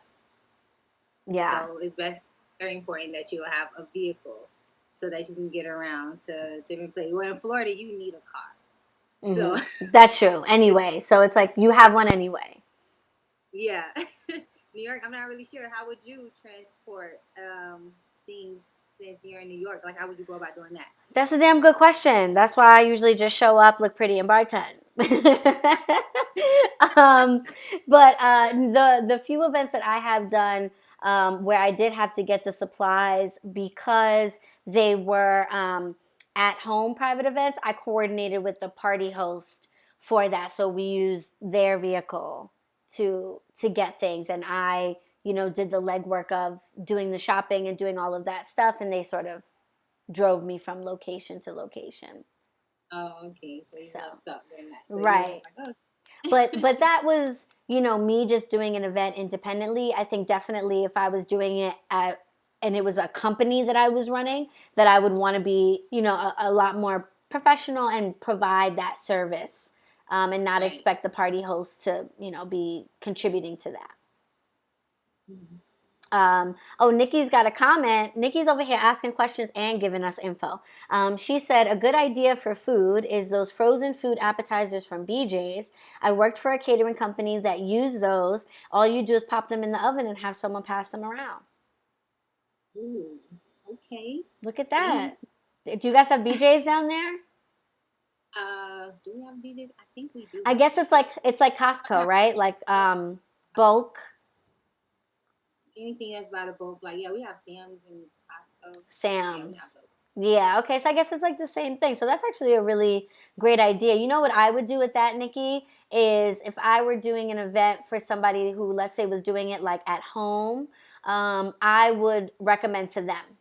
Yeah. So it's very important that you have a vehicle so that you can get around to different places. Well, in Florida, you need a car. So that's true. Anyway, so it's like you have one anyway. Yeah. New York, I'm not really sure. How would you transport things since you're in New York? Like, how would you go about doing that? That's a damn good question. That's why I usually just show up, look pretty, and bartend. But the few events that I have done where I did have to get the supplies because they were at home private events, I coordinated with the party host for that. So we used their vehicle to get things, and I did the legwork of doing the shopping and doing all of that stuff, and they sort of drove me from location to location. Oh, okay. So you helped up doing that. So right. Like, oh. but that was me just doing an event independently. I think definitely if I was doing it and it was a company that I was running, that I would want to be a lot more professional and provide that service and not expect the party host to be contributing to that. Nikki's got a comment. Nikki's over here asking questions and giving us info. She said, a good idea for food is those frozen food appetizers from BJ's. I worked for a catering company that used those. All you do is pop them in the oven and have someone pass them around. Ooh, okay. Look at that. Do you guys have BJ's down there? Do we have BJ's? I think we do. I guess it's like Costco, right? Like bulk. Anything that's by the bulk, like we have Sam's and Costco. Sam's. Yeah, okay, so I guess it's like the same thing. So that's actually a really great idea. You know what I would do with that, Nikki, is if I were doing an event for somebody who, let's say, was doing it like at home, I would recommend to them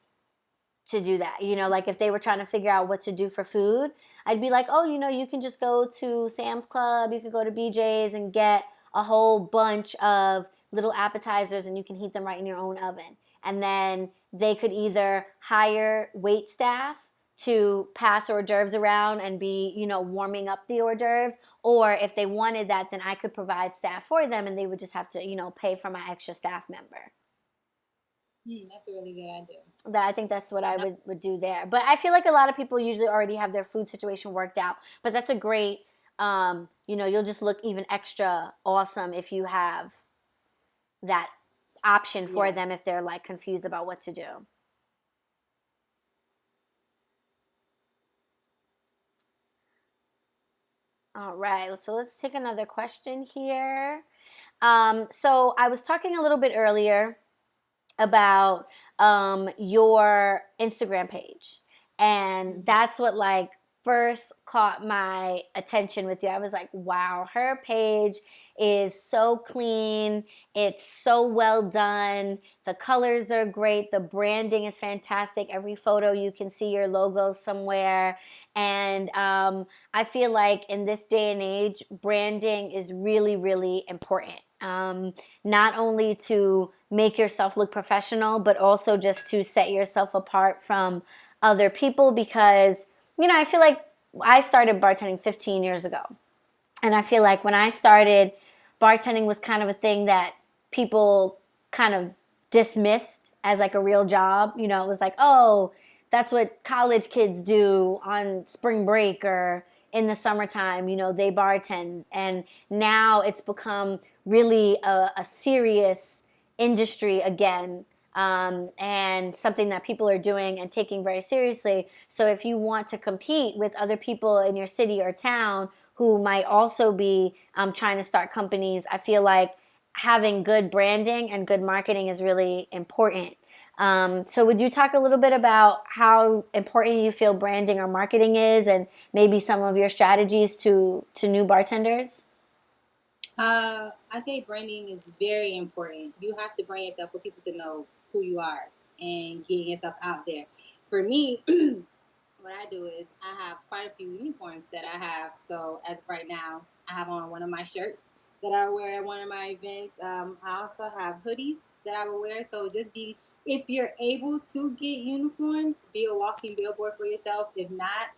to do that. Like if they were trying to figure out what to do for food, I'd be like, oh, you can just go to Sam's Club, you could go to BJ's and get a whole bunch of little appetizers and you can heat them right in your own oven. And then they could either hire wait staff to pass hors d'oeuvres around and be, warming up the hors d'oeuvres. Or if they wanted that, then I could provide staff for them and they would just have to, pay for my extra staff member. That's a really good idea. I think that's what I would do there. But I feel like a lot of people usually already have their food situation worked out. But that's a great you'll just look even extra awesome if you have that option for them if they're like confused about what to do. All right, so let's take another question here. So I was talking a little bit earlier about your Instagram page, and that's what like first caught my attention with you. I was like, wow, her page is so clean. It's so well done. The colors are great. The branding is fantastic. Every photo you can see your logo somewhere. And I feel like in this day and age, branding is really, really important. Not only to make yourself look professional, but also just to set yourself apart from other people, because I feel like I started bartending 15 years ago. And I feel like when I started, bartending was kind of a thing that people kind of dismissed as like a real job. It was like, oh, that's what college kids do on spring break or in the summertime, they bartend. And now it's become really a serious industry again. And something that people are doing and taking very seriously. So if you want to compete with other people in your city or town who might also be trying to start companies, I feel like having good branding and good marketing is really important. So would you talk a little bit about how important you feel branding or marketing is, and maybe some of your strategies to new bartenders? I say branding is very important. You have to brand yourself for people to know who you are and getting yourself out there. For me, what I do is I have quite a few uniforms that I have. So as of right now, I have on one of my shirts that I wear at one of my events. I also have hoodies that I will wear. So if you're able to get uniforms, be a walking billboard for yourself. If not,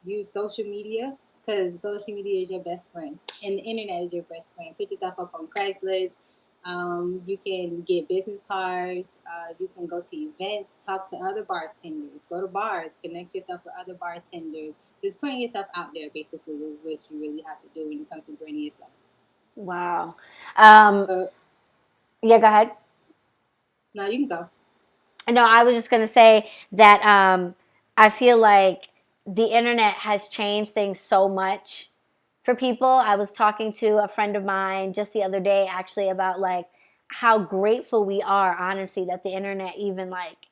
use social media, because social media is your best friend and the internet is your best friend. Put yourself up on Craigslist. You can get business cards. You can go to events, talk to other bartenders, go to bars, connect yourself with other bartenders. Just putting yourself out there basically is what you really have to do when it comes to branding yourself. Wow. Uh, Yeah, go ahead. No, you can go. No, I was just going to say that I feel like the internet has changed things so much for people. I was talking to a friend of mine just the other day actually about like how grateful we are, honestly, that the internet even like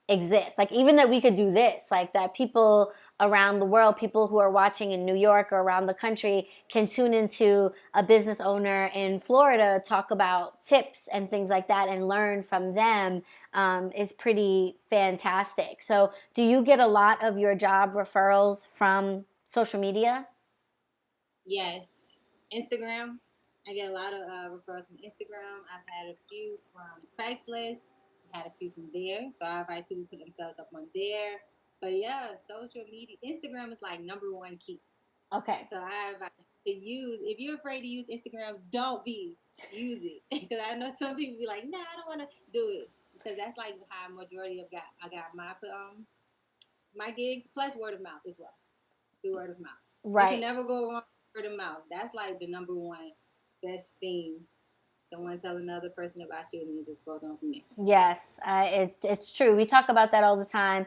exists. Like even that we could do this, like that people around the world, people who are watching in New York or around the country can tune into a business owner in Florida talk about tips and things like that and learn from them, is pretty fantastic. So do you get a lot of your job referrals from social media? Yes. Instagram. I get a lot of referrals from Instagram. I've had a few from Craigslist. I've had a few from there. So I advise people to put themselves up on there. But yeah, social media. Instagram is like number one key. Okay. So I advise you to use. If you're afraid to use Instagram, don't be. Use it. Because I know some people be like, nah, I don't want to do it. Because that's like how majority of I got my gigs, plus word of mouth as well. Through word of mouth. You can Right. never go wrong with word of mouth. That's like the number one best thing. Someone tell another person about you, and it just goes on from there. Yes, it's true. We talk about that all the time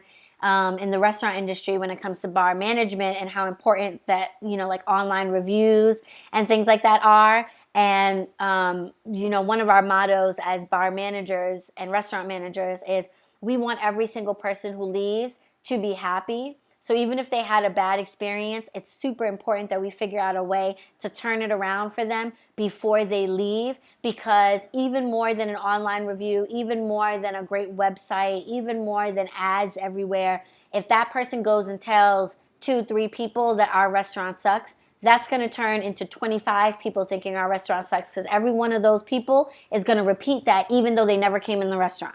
in the restaurant industry when it comes to bar management and how important that, like online reviews and things like that are. And, one of our mottos as bar managers and restaurant managers is we want every single person who leaves to be happy. So even if they had a bad experience, it's super important that we figure out a way to turn it around for them before they leave, because even more than an online review, even more than a great website, even more than ads everywhere, if that person goes and tells 2, 3 people that our restaurant sucks, that's going to turn into 25 people thinking our restaurant sucks, because every one of those people is going to repeat that even though they never came in the restaurant.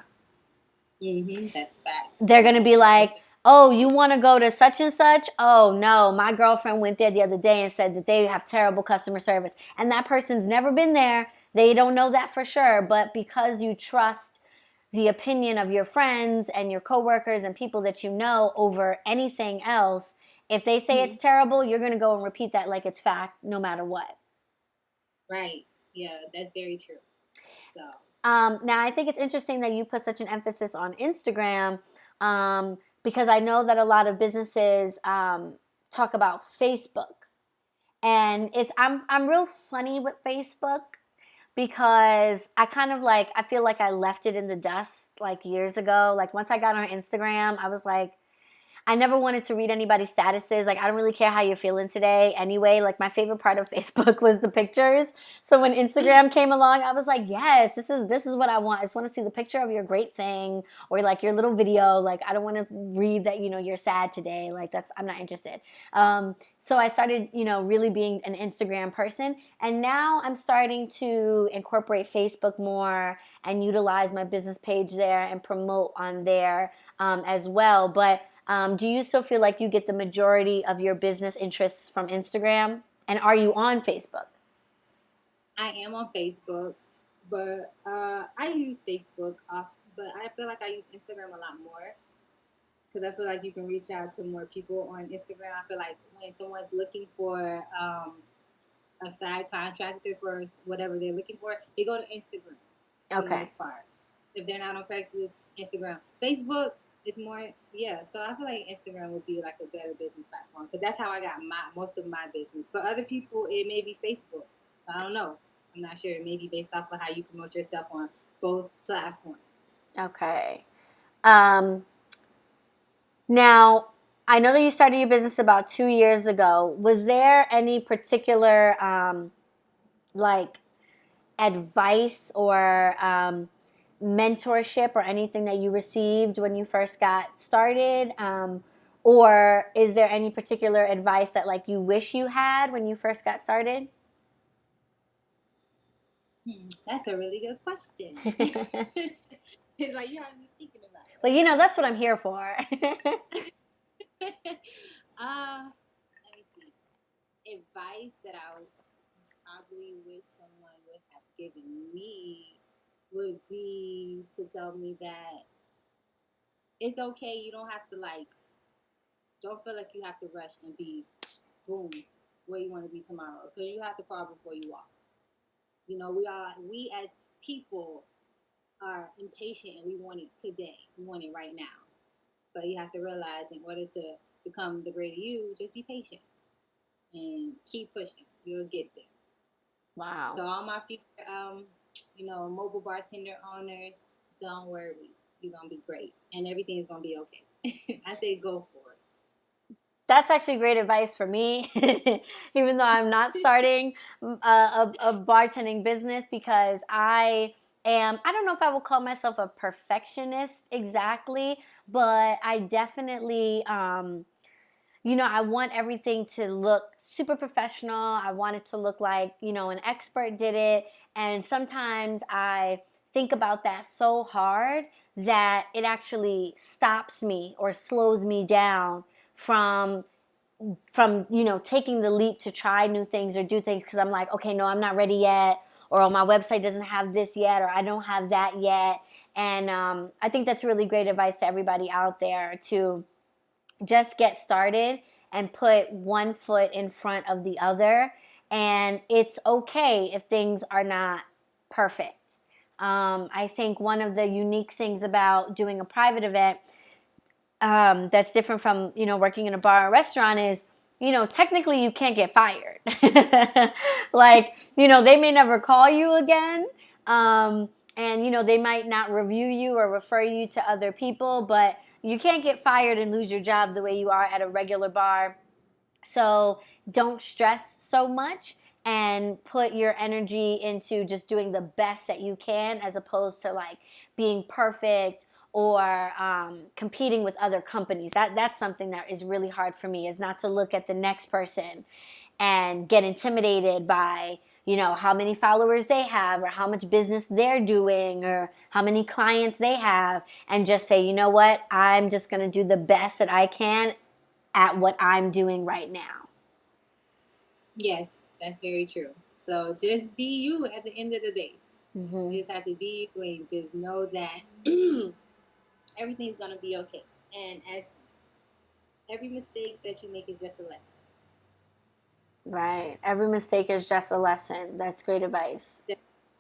That's facts. They're going to be like, oh, you want to go to such and such? Oh, no, my girlfriend went there the other day and said that they have terrible customer service. And that person's never been there. They don't know that for sure. But because you trust the opinion of your friends and your coworkers and people that you know over anything else, If they say it's terrible, you're going to go and repeat that like it's fact no matter what. Right. Yeah, that's very true. So now, I think it's interesting that you put such an emphasis on Instagram, because I know that a lot of businesses talk about Facebook, and I'm real funny with Facebook because I kind of like, I feel like I left it in the dust like years ago. Like once I got on Instagram, I was like, I never wanted to read anybody's statuses. Like, I don't really care how you're feeling today anyway. Like, my favorite part of Facebook was the pictures. So when Instagram came along, I was like, yes, this is what I want. I just want to see the picture of your great thing or like your little video. Like, I don't want to read that, you're sad today. Like, I'm not interested. So I started, really being an Instagram person. And now I'm starting to incorporate Facebook more and utilize my business page there and promote on there as well. But do you still feel like you get the majority of your business interests from Instagram? And are you on Facebook? I am on Facebook, but I use Facebook but I feel like I use Instagram a lot more because I feel like you can reach out to more people on Instagram. I feel like when someone's looking for a side contractor for whatever they're looking for, they go to Instagram for the most part. If they're not on Craigslist, Instagram. Facebook is more, so I feel like Instagram would be like a better business platform because that's how I got most of my business. For other people, it may be Facebook. I don't know. I'm not sure. It may be based off of how you promote yourself on both platforms. Okay. Now, I know that you started your business about 2 years ago. Was there any particular like advice or mentorship or anything that you received when you first got started? Or is there any particular advice that like you wish you had when you first got started? That's a really good question. It's like you have me thinking about it. Well, that's what I'm here for. Let me see. Advice that I would probably wish someone would have given me would be to tell me that it's okay. You don't have to don't feel like you have to rush and be boom where you want to be tomorrow because you have to crawl before you walk. We as people are impatient and we want it today. We want it right now. But you have to realize in order to become the greater you, just be patient and keep pushing. You'll get there. Wow. So all my future, mobile bartender owners, don't worry. You're going to be great. And everything is going to be okay. I say go for it. That's actually great advice for me, even though I'm not starting a bartending business because I don't know if I will call myself a perfectionist exactly, but I definitely, I want everything to look super professional. I want it to look like, an expert did it. And sometimes I think about that so hard that it actually stops me or slows me down from taking the leap to try new things or do things because I'm like, okay, no, I'm not ready yet, or my website doesn't have this yet, or I don't have that yet. And I think that's really great advice to everybody out there to just get started and put one foot in front of the other. And it's okay if things are not perfect. I think one of the unique things about doing a private event that's different from, working in a bar or restaurant is, technically you can't get fired. Like, they may never call you again. And, they might not review you or refer you to other people, but you can't get fired and lose your job the way you are at a regular bar. So don't stress so much and put your energy into just doing the best that you can as opposed to like being perfect or competing with other companies. That's something that is really hard for me, is not to look at the next person and get intimidated by, how many followers they have or how much business they're doing or how many clients they have, and just say, you know what, I'm just going to do the best that I can at what I'm doing right now. Yes, that's very true. So just be you at the end of the day. Mm-hmm. You just have to be you and just know that everything's going to be okay. And every mistake that you make is just a lesson. Right. Every mistake is just a lesson. That's great advice. Just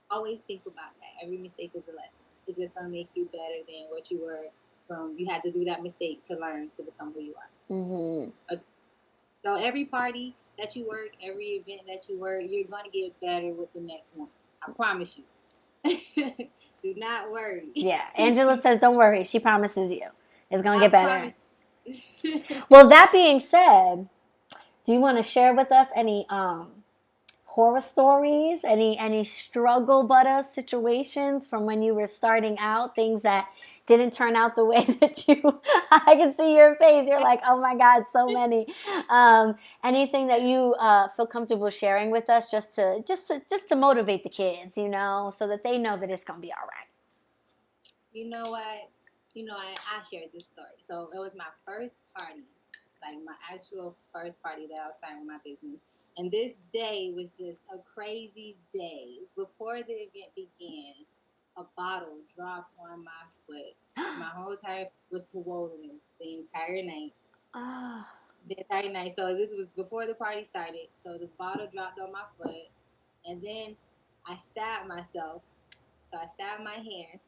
always think about that. Every mistake is a lesson. It's just gonna make you better than what you were from. You had to do that mistake to learn to become who you are. Mm-hmm. So every party that you work, every event that you work, you're gonna get better with the next one. I promise you. Do not worry. Yeah. Angela says, don't worry. She promises you. It's going to get better. Promise. Well, that being said, do you want to share with us any horror stories, any struggle butter situations from when you were starting out, things that didn't turn out the way that you I can see your face, you're like, oh my god, so many. Anything that you feel comfortable sharing with us, just to motivate the kids, so that they know that it's gonna be all right. You know what? I shared this story. So it was my first party, like my actual first party that I was starting my business. And this day was just a crazy day. Before the event began, a bottle dropped on my foot. My whole entire foot was swollen the entire night. Oh. The entire night. So this was before the party started. So the bottle dropped on my foot. And then I stabbed myself. So I stabbed my hand.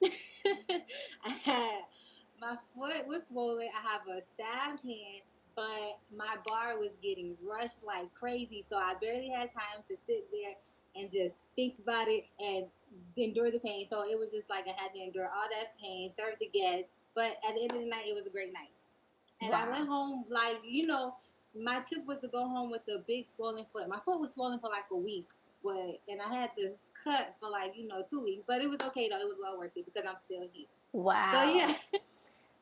My foot was swollen. I have a stabbed hand, but my bar was getting rushed like crazy. So I barely had time to sit there and just think about it and endure the pain. So it was just like I had to endure all that pain, serve the guests. But at the end of the night, it was a great night. And wow. I went home like, my tip was to go home with a big swollen foot. My foot was swollen for like a week. And I had to cut for like 2 weeks, but it was okay though. It was well worth it because I'm still here. Wow. So yeah,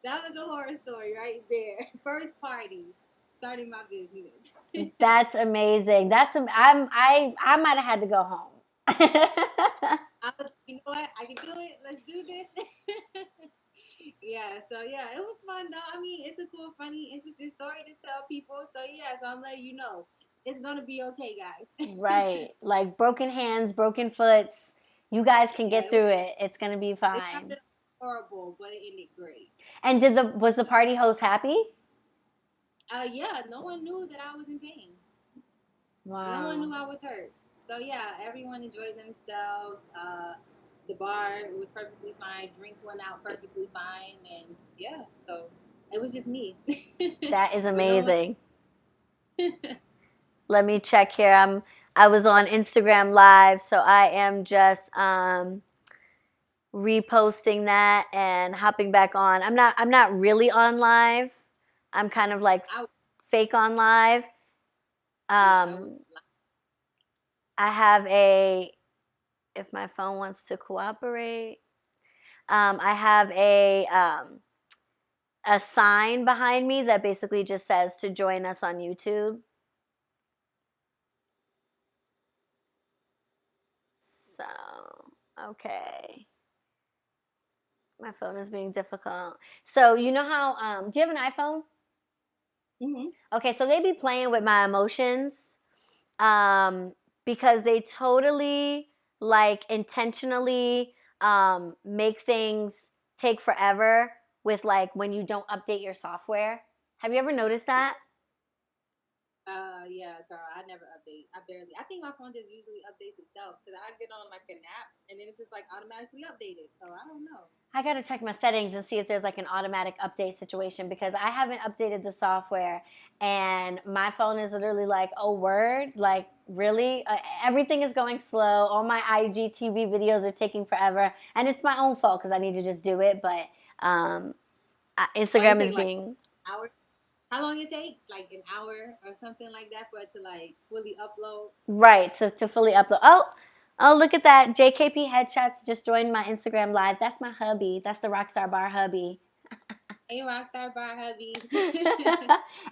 that was a horror story right there. First party, starting my business. That's amazing. I might have had to go home. I was, you know what? I can do it. Let's do this. Yeah. So yeah, it was fun though. I mean, it's a cool, funny, interesting story to tell people. So yeah, so I'm letting you know. It's gonna be okay, guys. Right. Like broken hands, broken foots. You guys can get through it. It's gonna be fine. It started horrible, but it ended great. And was the party host happy? Yeah, no one knew that I was in pain. Wow. No one knew I was hurt. So yeah, everyone enjoyed themselves. The bar was perfectly fine. Drinks went out perfectly fine, and yeah, so it was just me. That is amazing. Let me check here. I was on Instagram Live, so I am just reposting that and hopping back on. I'm not really on live. I'm kind of like fake on live. I have if my phone wants to cooperate, I have a sign behind me that basically just says to join us on YouTube. So, okay. My phone is being difficult. So, you know how, do you have an iPhone? Mm-hmm. Okay, so they be playing with my emotions because they totally, like, intentionally make things take forever with, like, when you don't update your software. Have you ever noticed that? Yeah, girl, I never update. I barely. I think my phone just usually updates itself because I get on like a nap and then it's just like automatically updated. So I don't know. I gotta check my settings and see if there's like an automatic update situation because I haven't updated the software and my phone is literally like, oh word, like really? Everything is going slow. All my IGTV videos are taking forever and it's my own fault because I need to just do it. But Instagram is being. Hour? How long it take? Like an hour or something like that for it to like fully upload? Right, to fully upload. Oh, look at that. JKP Headshots just joined my Instagram Live. That's my hubby. That's the Rockstar Bar hubby. Hey, Rockstar Bar hubby.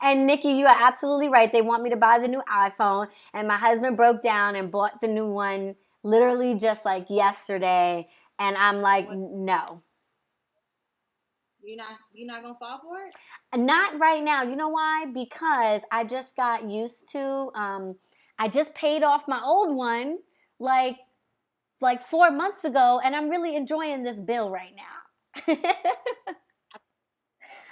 And Nikki, you are absolutely right. They want me to buy the new iPhone. And my husband broke down and bought the new one literally just like yesterday. And I'm like, no. You're not gonna fall for it? Not right now. You know why? Because I just got used to. I just paid off my old one like 4 months ago, and I'm really enjoying this bill right now.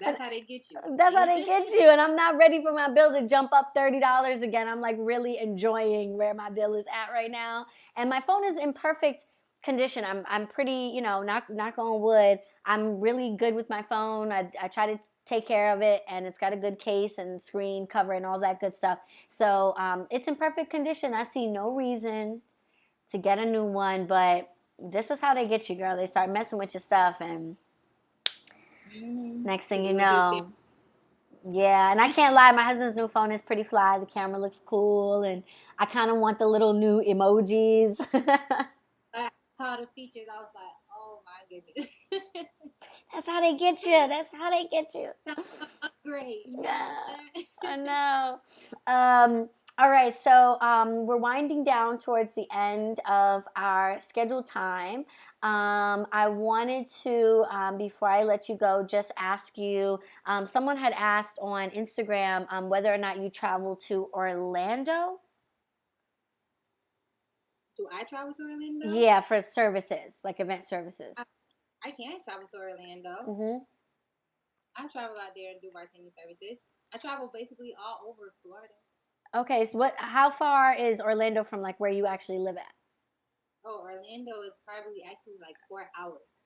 That's how they get you. That's how they get you. And I'm not ready for my bill to jump up $30 again. I'm like really enjoying where my bill is at right now. And my phone is in perfect condition. I'm pretty, knock on wood. I'm really good with my phone. I try to take care of it, and it's got a good case and screen cover and all that good stuff. So it's in perfect condition. I see no reason to get a new one, but this is how they get you, girl. They start messing with your stuff, and next thing you know, yeah. And I can't lie, my husband's new phone is pretty fly. The camera looks cool, and I kind of want the little new emojis. I saw the features. I was like, oh my goodness. That's how they get you. That's how they get you. Upgrade. Yeah, I know. All right, so we're winding down towards the end of our scheduled time. I wanted to, before I let you go, just ask you, someone had asked on Instagram whether or not you travel to Orlando. Do I travel to Orlando? Yeah, for services, like event services. I can travel to Orlando. Mm-hmm. I travel out there and do bartending services. I travel basically all over Florida. Okay, so how far is Orlando from like where you actually live at? Oh, Orlando is probably actually like 4 hours,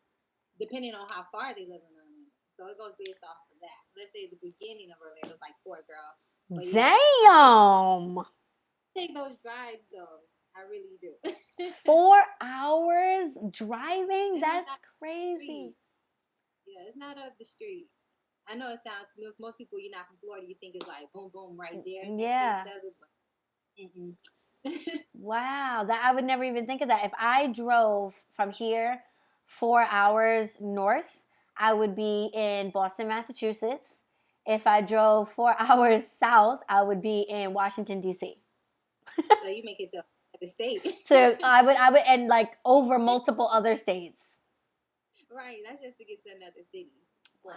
depending on how far they live in Orlando. So it goes based off of that. Let's say the beginning of Orlando is like 4, girl. But damn! Yeah, take those drives though. I really do. 4 hours driving? That's crazy. Yeah, it's not up the street. I know it sounds, most people, you're not from Florida, you think it's like boom, boom, right there. Yeah. Wow, that I would never even think of that. If I drove from here 4 hours north, I would be in Boston, Massachusetts. If I drove 4 hours south, I would be in Washington, D.C. So you make it to the state. So I would, and like over multiple other states. Right, that's just to get to another city. Wow,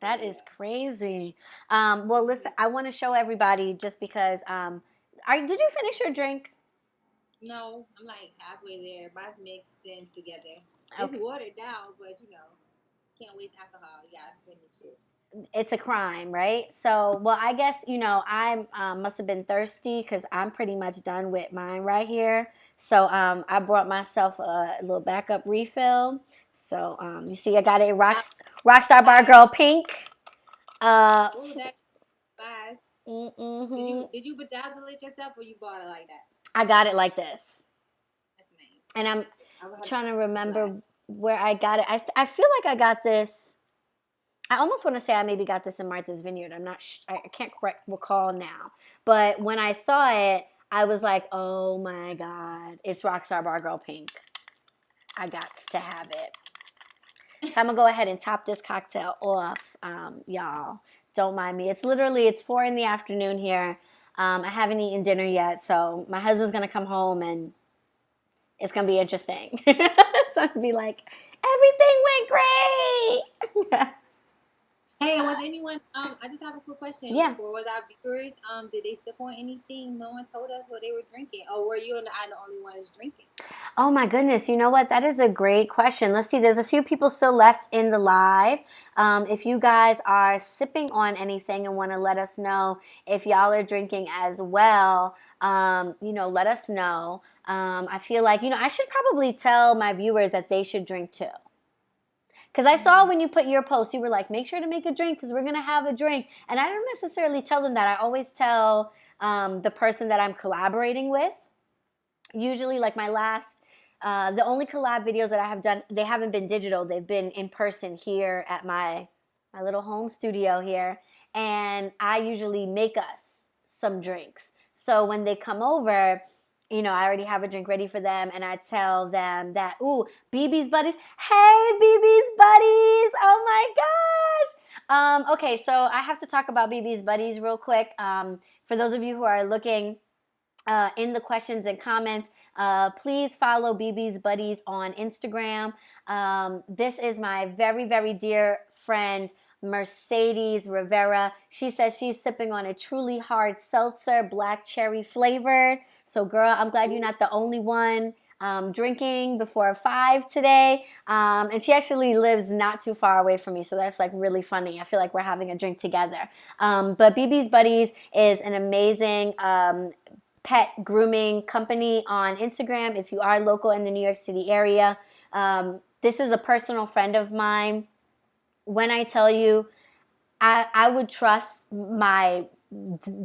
that is crazy. Well, listen, I want to show everybody just because. Did you finish your drink? No, I'm like halfway there. Mine's mixed in together. It's watered down, but can't waste alcohol. You gotta finish it. It's a crime, right? So, well, I guess, I must have been thirsty because I'm pretty much done with mine right here. So I brought myself a little backup refill. So you see, I got a Rockstar Bar Girl Pink. Ooh, that's nice. Mm-hmm. Did you bedazzle it yourself, or you bought it like that? I got it like this. That's nice. And I'm trying to remember where I got it. I feel like I got this. I almost want to say I maybe got this in Martha's Vineyard. I'm not. I can't recall now. But when I saw it, I was like, "Oh my God, it's Rockstar Bar Girl Pink. I got to have it." So I'm gonna go ahead and top this cocktail off, y'all. Don't mind me. It's 4 in the afternoon here. I haven't eaten dinner yet, so my husband's gonna come home and it's gonna be interesting. So I'm gonna be like, everything went great. Hey, was anyone? I just have a quick question. Yeah. Was our viewers? Did they sip on anything? No one told us what they were drinking, or were you and I the only ones drinking? Oh my goodness, you know what? That is a great question. Let's see, there's a few people still left in the live. If you guys are sipping on anything and want to let us know if y'all are drinking as well, let us know. I feel like, I should probably tell my viewers that they should drink too. Because I saw when you put your post, you were like, make sure to make a drink because we're going to have a drink. And I don't necessarily tell them that. I always tell the person that I'm collaborating with. Usually, like my the only collab videos that I have done, they haven't been digital. They've been in person here at my little home studio here. And I usually make us some drinks. So when they come over, I already have a drink ready for them, and I tell them that, ooh, BB's Buddies. Hey, BB's Buddies. Oh, my gosh. Okay, so I have to talk about BB's Buddies real quick. For those of you who are looking in the questions and comments, please follow BB's Buddies on Instagram. This is my very, very dear friend, Mercedes Rivera. She says she's sipping on a truly hard seltzer, black cherry flavored. So girl, I'm glad you're not the only one drinking before 5 today. And she actually lives not too far away from me, so that's like really funny. I feel like we're having a drink together. But BB's Buddies is an amazing pet grooming company on Instagram if you are local in the New York City area. This is a personal friend of mine. When I tell you, I would trust my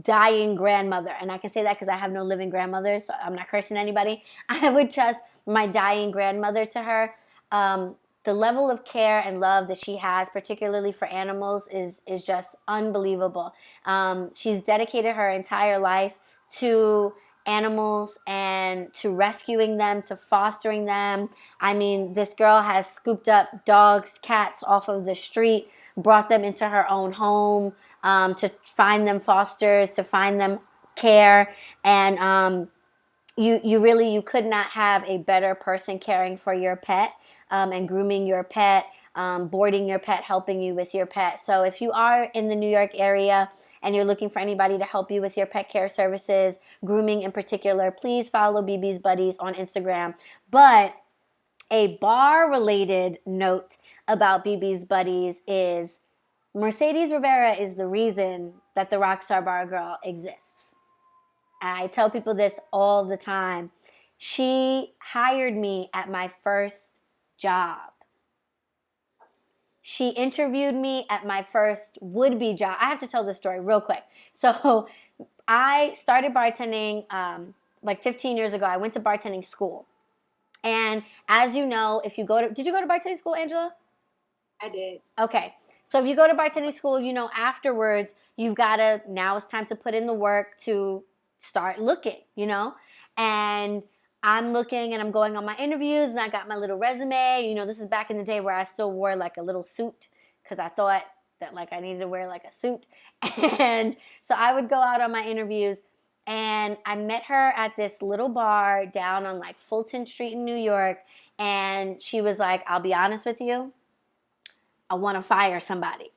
dying grandmother, and I can say that because I have no living grandmother, so I'm not cursing anybody. I would trust my dying grandmother to her. The level of care and love that she has, particularly for animals, is just unbelievable. She's dedicated her entire life to animals and to rescuing them, to fostering them. I mean, this girl has scooped up dogs, cats off of the street, brought them into her own home, to find them fosters, to find them care, and you could not have a better person caring for your pet, and grooming your pet, boarding your pet, helping you with your pet. So if you are in the New York area and you're looking for anybody to help you with your pet care services, grooming in particular, please follow BB's Buddies on Instagram. But a bar-related note about BB's Buddies is Mercedes Rivera is the reason that the Rockstar Bar Girl exists. I tell people this all the time. She hired me at my first job. She interviewed me at my first would-be job. I have to tell this story real quick. So I started bartending like 15 years ago. I went to bartending school. And as you know, if you go to, did you go to bartending school, Angela? I did. Okay. So if you go to bartending school, you know, afterwards, you've got to, now it's time to put in the work to start looking, you know? And I'm looking and I'm going on my interviews and I got my little resume. You know, this is back in the day where I still wore like a little suit because I thought that like I needed to wear like a suit. And so I would go out on my interviews, and I met her at this little bar down on like Fulton Street in New York. And she was like, I'll be honest with you, I want to fire somebody.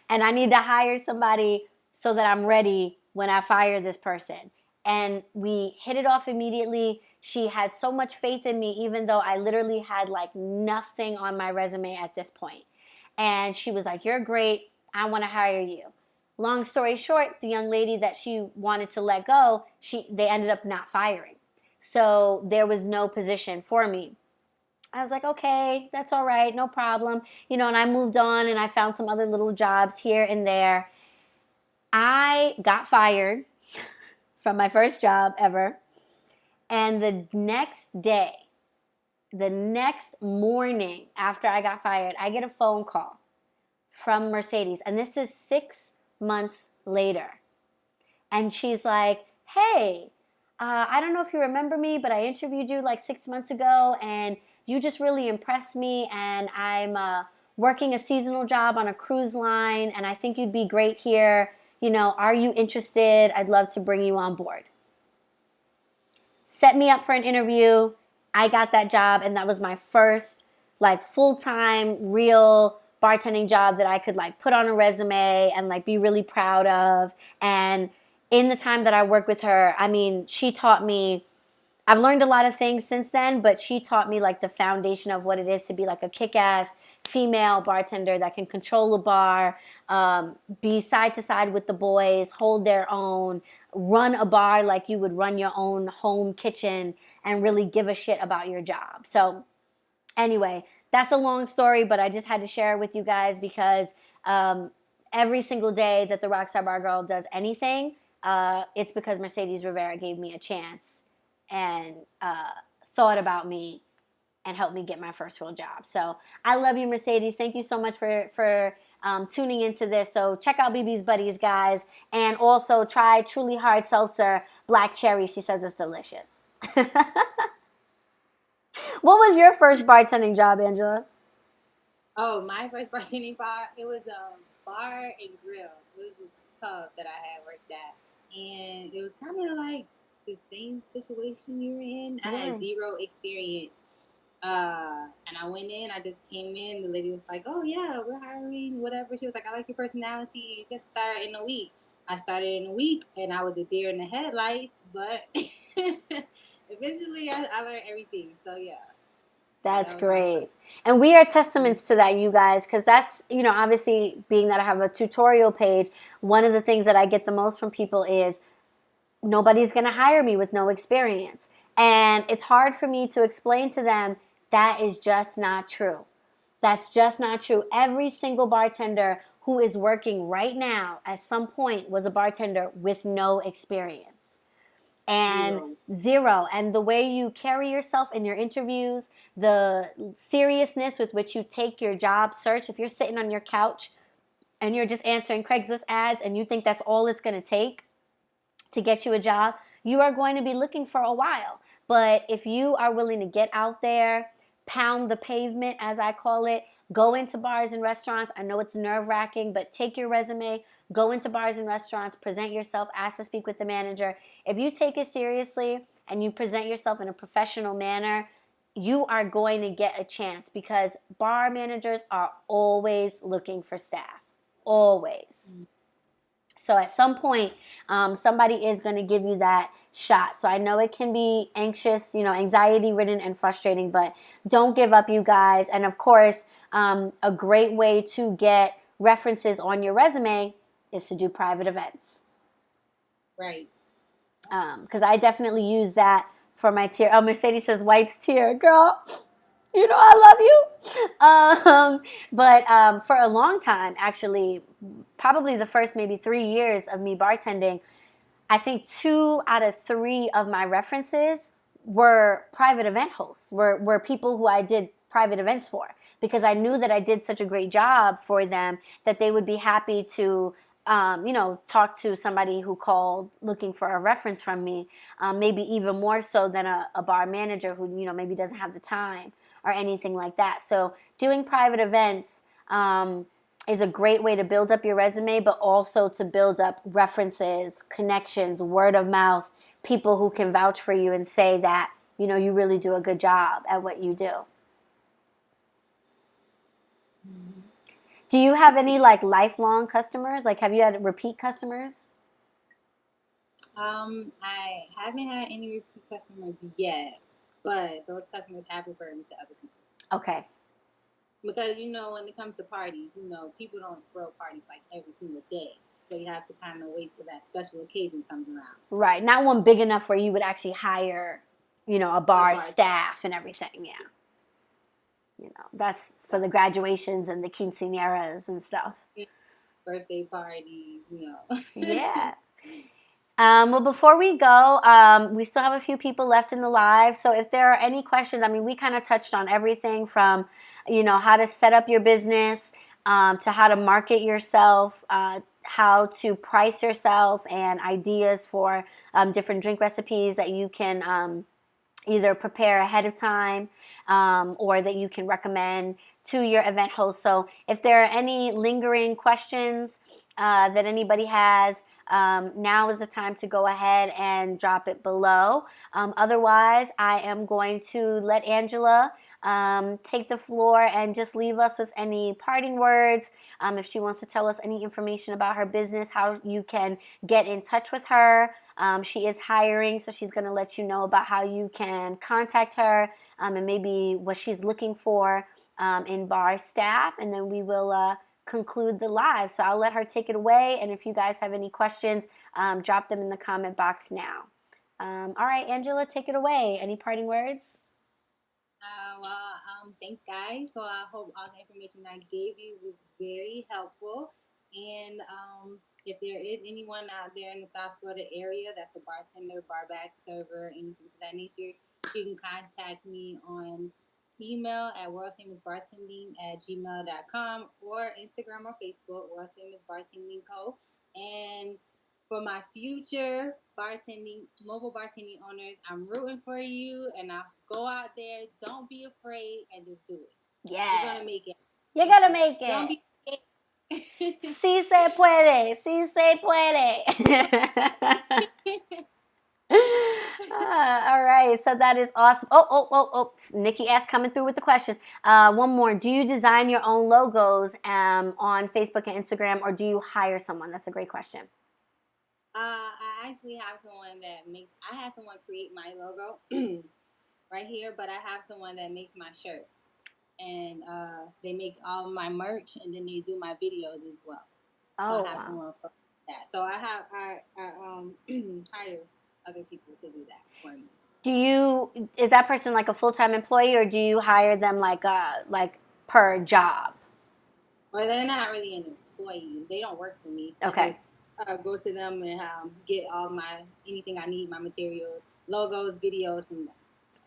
And I need to hire somebody so that I'm ready when I fire this person. And we hit it off immediately. She had so much faith in me, even though I literally had like nothing on my resume at this point. And she was like, you're great. I want to hire you. Long story short, the young lady that she wanted to let go, they ended up not firing. So there was no position for me. I was like, okay, that's all right, no problem. You know, and I moved on and I found some other little jobs here and there. I got fired from my first job ever. And the next day, the next morning after I got fired, I get a phone call from Mercedes. And this is 6 months later. And she's like, hey, I don't know if you remember me, but I interviewed you like 6 months ago and you just really impressed me, and I'm working a seasonal job on a cruise line and I think you'd be great here. You know, are you interested? I'd love to bring you on board. Set me up for an interview. I got that job, and that was my first like full-time real bartending job that I could like put on a resume and like be really proud of. And in the time that I worked with her, I mean, she taught me, I've learned a lot of things since then, but she taught me like the foundation of what it is to be like a kick-ass female bartender that can control a bar, be side to side with the boys, hold their own, run a bar like you would run your own home kitchen, and really give a shit about your job. So anyway, that's a long story, but I just had to share it with you guys because every single day that the Rockstar Bar Girl does anything, it's because Mercedes Rivera gave me a chance and thought about me and helped me get my first real job. So I love you, Mercedes. Thank you so much for tuning into this. So check out BB's Buddies, guys. And also try Truly Hard Seltzer Black Cherry. She says it's delicious. What was your first bartending job, Angela? Oh, my first bartending bar, it was a bar and grill. It was this pub that I had worked at. And it was kind of like the same situation you were in. I had zero experience. And I went in, I just came in, the lady was like, oh yeah, we're hiring, whatever. She was like, I like your personality, you can start in a week. I started in a week, and I was a deer in the headlights, but it eventually I learned everything. So yeah. That's That was my great. first. And we are testaments to that, you guys, because that's, obviously being that I have a tutorial page, one of the things that I get the most from people is nobody's going to hire me with no experience. And it's hard for me to explain to them that is just not true. That's just not true. Every single bartender who is working right now at some point was a bartender with no experience. And zero. And the way you carry yourself in your interviews, the seriousness with which you take your job search, if you're sitting on your couch and you're just answering Craigslist ads and you think that's all it's going to take to get you a job, you are going to be looking for a while. But if you are willing to get out there, pound the pavement, as I call it, go into bars and restaurants. I know it's nerve-wracking, but take your resume, go into bars and restaurants, present yourself, ask to speak with the manager. If you take it seriously and you present yourself in a professional manner, you are going to get a chance because bar managers are always looking for staff. Always. So at some point, somebody is going to give you that shot. So I know it can be anxious, anxiety-ridden and frustrating, but don't give up, you guys. And of course, a great way to get references on your resume is to do private events. Right. Because I definitely use that for my tier. Oh, Mercedes says wipes tier. Girl, I love you. But for a long time, actually, probably the first maybe 3 years of me bartending, I think 2 out of 3 of my references were private event hosts, were people who I did private events for, because I knew that I did such a great job for them that they would be happy to talk to somebody who called looking for a reference from me, maybe even more so than a bar manager who, maybe doesn't have the time or anything like that. So doing private events is a great way to build up your resume, but also to build up references, connections, word of mouth, people who can vouch for you and say that, you really do a good job at what you do. Do you have any lifelong customers? Have you had repeat customers? I haven't had any repeat customers yet, but those customers have referred me to other people. Okay. Because when it comes to parties, people don't throw parties every single day, so you have to kind of wait till that special occasion comes around. Right, not one big enough where you would actually hire, a bar staff and everything. Yeah. That's for the graduations and the quinceañeras and stuff. Birthday parties, Yeah. Well, before we go, we still have a few people left in the live. So if there are any questions, we kind of touched on everything from, how to set up your business, to how to market yourself, how to price yourself, and ideas for different drink recipes that you can either prepare ahead of time or that you can recommend to your event host. So if there are any lingering questions that anybody has, now is the time to go ahead and drop it below. Otherwise, I am going to let Angela take the floor and just leave us with any parting words. If she wants to tell us any information about her business, how you can get in touch with her. She is hiring, so she's going to let you know about how you can contact her and maybe what she's looking for in bar staff, and then we will conclude the live. So I'll let her take it away, and if you guys have any questions, drop them in the comment box now. All right, Angela, take it away. Any parting words? Thanks, guys. So I hope all the information I gave you was very helpful. And if there is anyone out there in the South Florida area that's a bartender, barback, server, anything of that nature, you can contact me on email at worldfamousbartending@gmail.com or Instagram or Facebook, World Famous Bartending Co. And for my future mobile bartending owners, I'm rooting for you, and I'll go out there. Don't be afraid and just do it. Yeah. You're going to make it. You're going to make it. Don't be scared. Sí se puede. Sí se puede. All right, so that is awesome. Oh! Nikki S coming through with the questions. One more. Do you design your own logos on Facebook and Instagram, or do you hire someone? That's a great question. I actually have someone that makes. I have someone create my logo right here, but I have someone that makes my shirts, and they make all my merch, and then they do my videos as well. So I Oh, have wow. someone for that. So I hire other people to do that for me. Is that person like a full-time employee, or do you hire them like per job? Well, they're not really an employee. They don't work for me. I Okay. just go to them and get all my anything I need, my materials, logos, videos from them.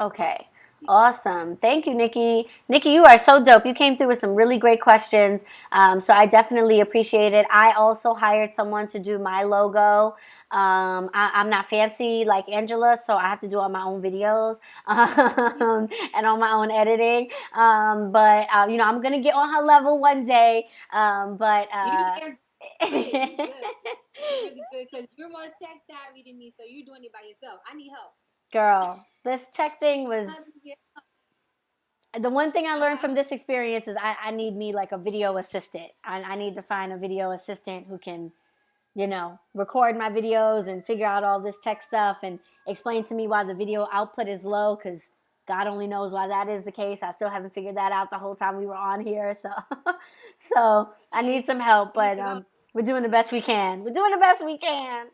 Okay. Awesome. Thank you, Nikki. Nikki, you are so dope. You came through with some really great questions. So I definitely appreciate it. I also hired someone to do my logo. I'm not fancy like Angela, so I have to do all my own videos and all my own editing. But you know, I'm gonna get on her level one day. But You did good. You good. You're really good because you're more tech savvy than me, so you're doing it by yourself. I need help. girl, this tech thing was Yeah. the one thing I learned from I, this experience is I need me like a video assistant. I need to find a video assistant who can, you know, record my videos and figure out all this tech stuff and explain to me why the video output is low, because God only knows why that is the case. I still haven't figured that out the whole time we were on here. So, so I hey, need some help, you but know, we're doing the best we can. We're doing the best we can.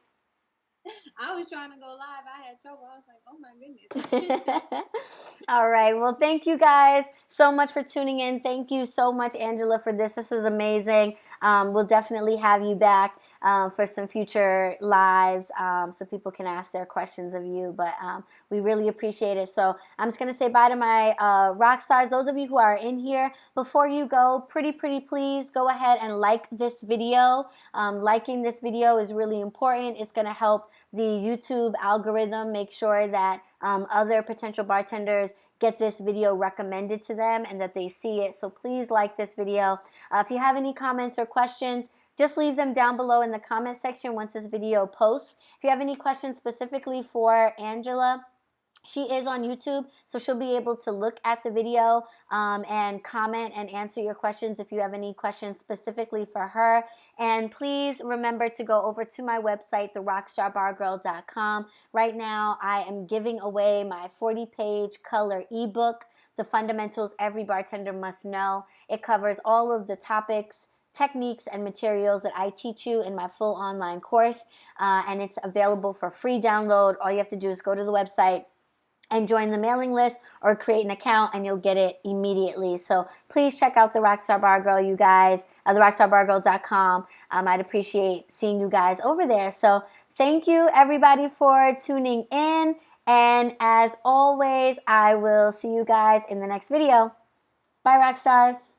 I was trying to go live. I had trouble. I was like, oh my goodness. All right. Well, thank you guys so much for tuning in. Thank you so much, Angela, for this. This was amazing. We'll definitely have you back for some future lives so people can ask their questions of you. But we really appreciate it. So I'm just going to say bye to my rock stars. Those of you who are in here, before you go, pretty please go ahead and like this video. Liking this video is really important. It's going to help the YouTube algorithm make sure that other potential bartenders get this video recommended to them and that they see it. So please like this video. If you have any comments or questions, just leave them down below in the comment section once this video posts. If you have any questions specifically for Angela, she is on YouTube, so she'll be able to look at the video and comment and answer your questions if you have any questions specifically for her. And please remember to go over to my website, therockstarbargirl.com. Right now, I am giving away my 40-page color ebook, The Fundamentals Every Bartender Must Know. It covers all of the topics, techniques, and materials that I teach you in my full online course, and it's available for free download. All you have to do is go to the website and join the mailing list or create an account and you'll get it immediately. So please check out the Rockstar Bar Girl, you guys, therockstarbargirl.com. I'd appreciate seeing you guys over there. So thank you everybody for tuning in. And as always, I will see you guys in the next video. Bye, Rockstars.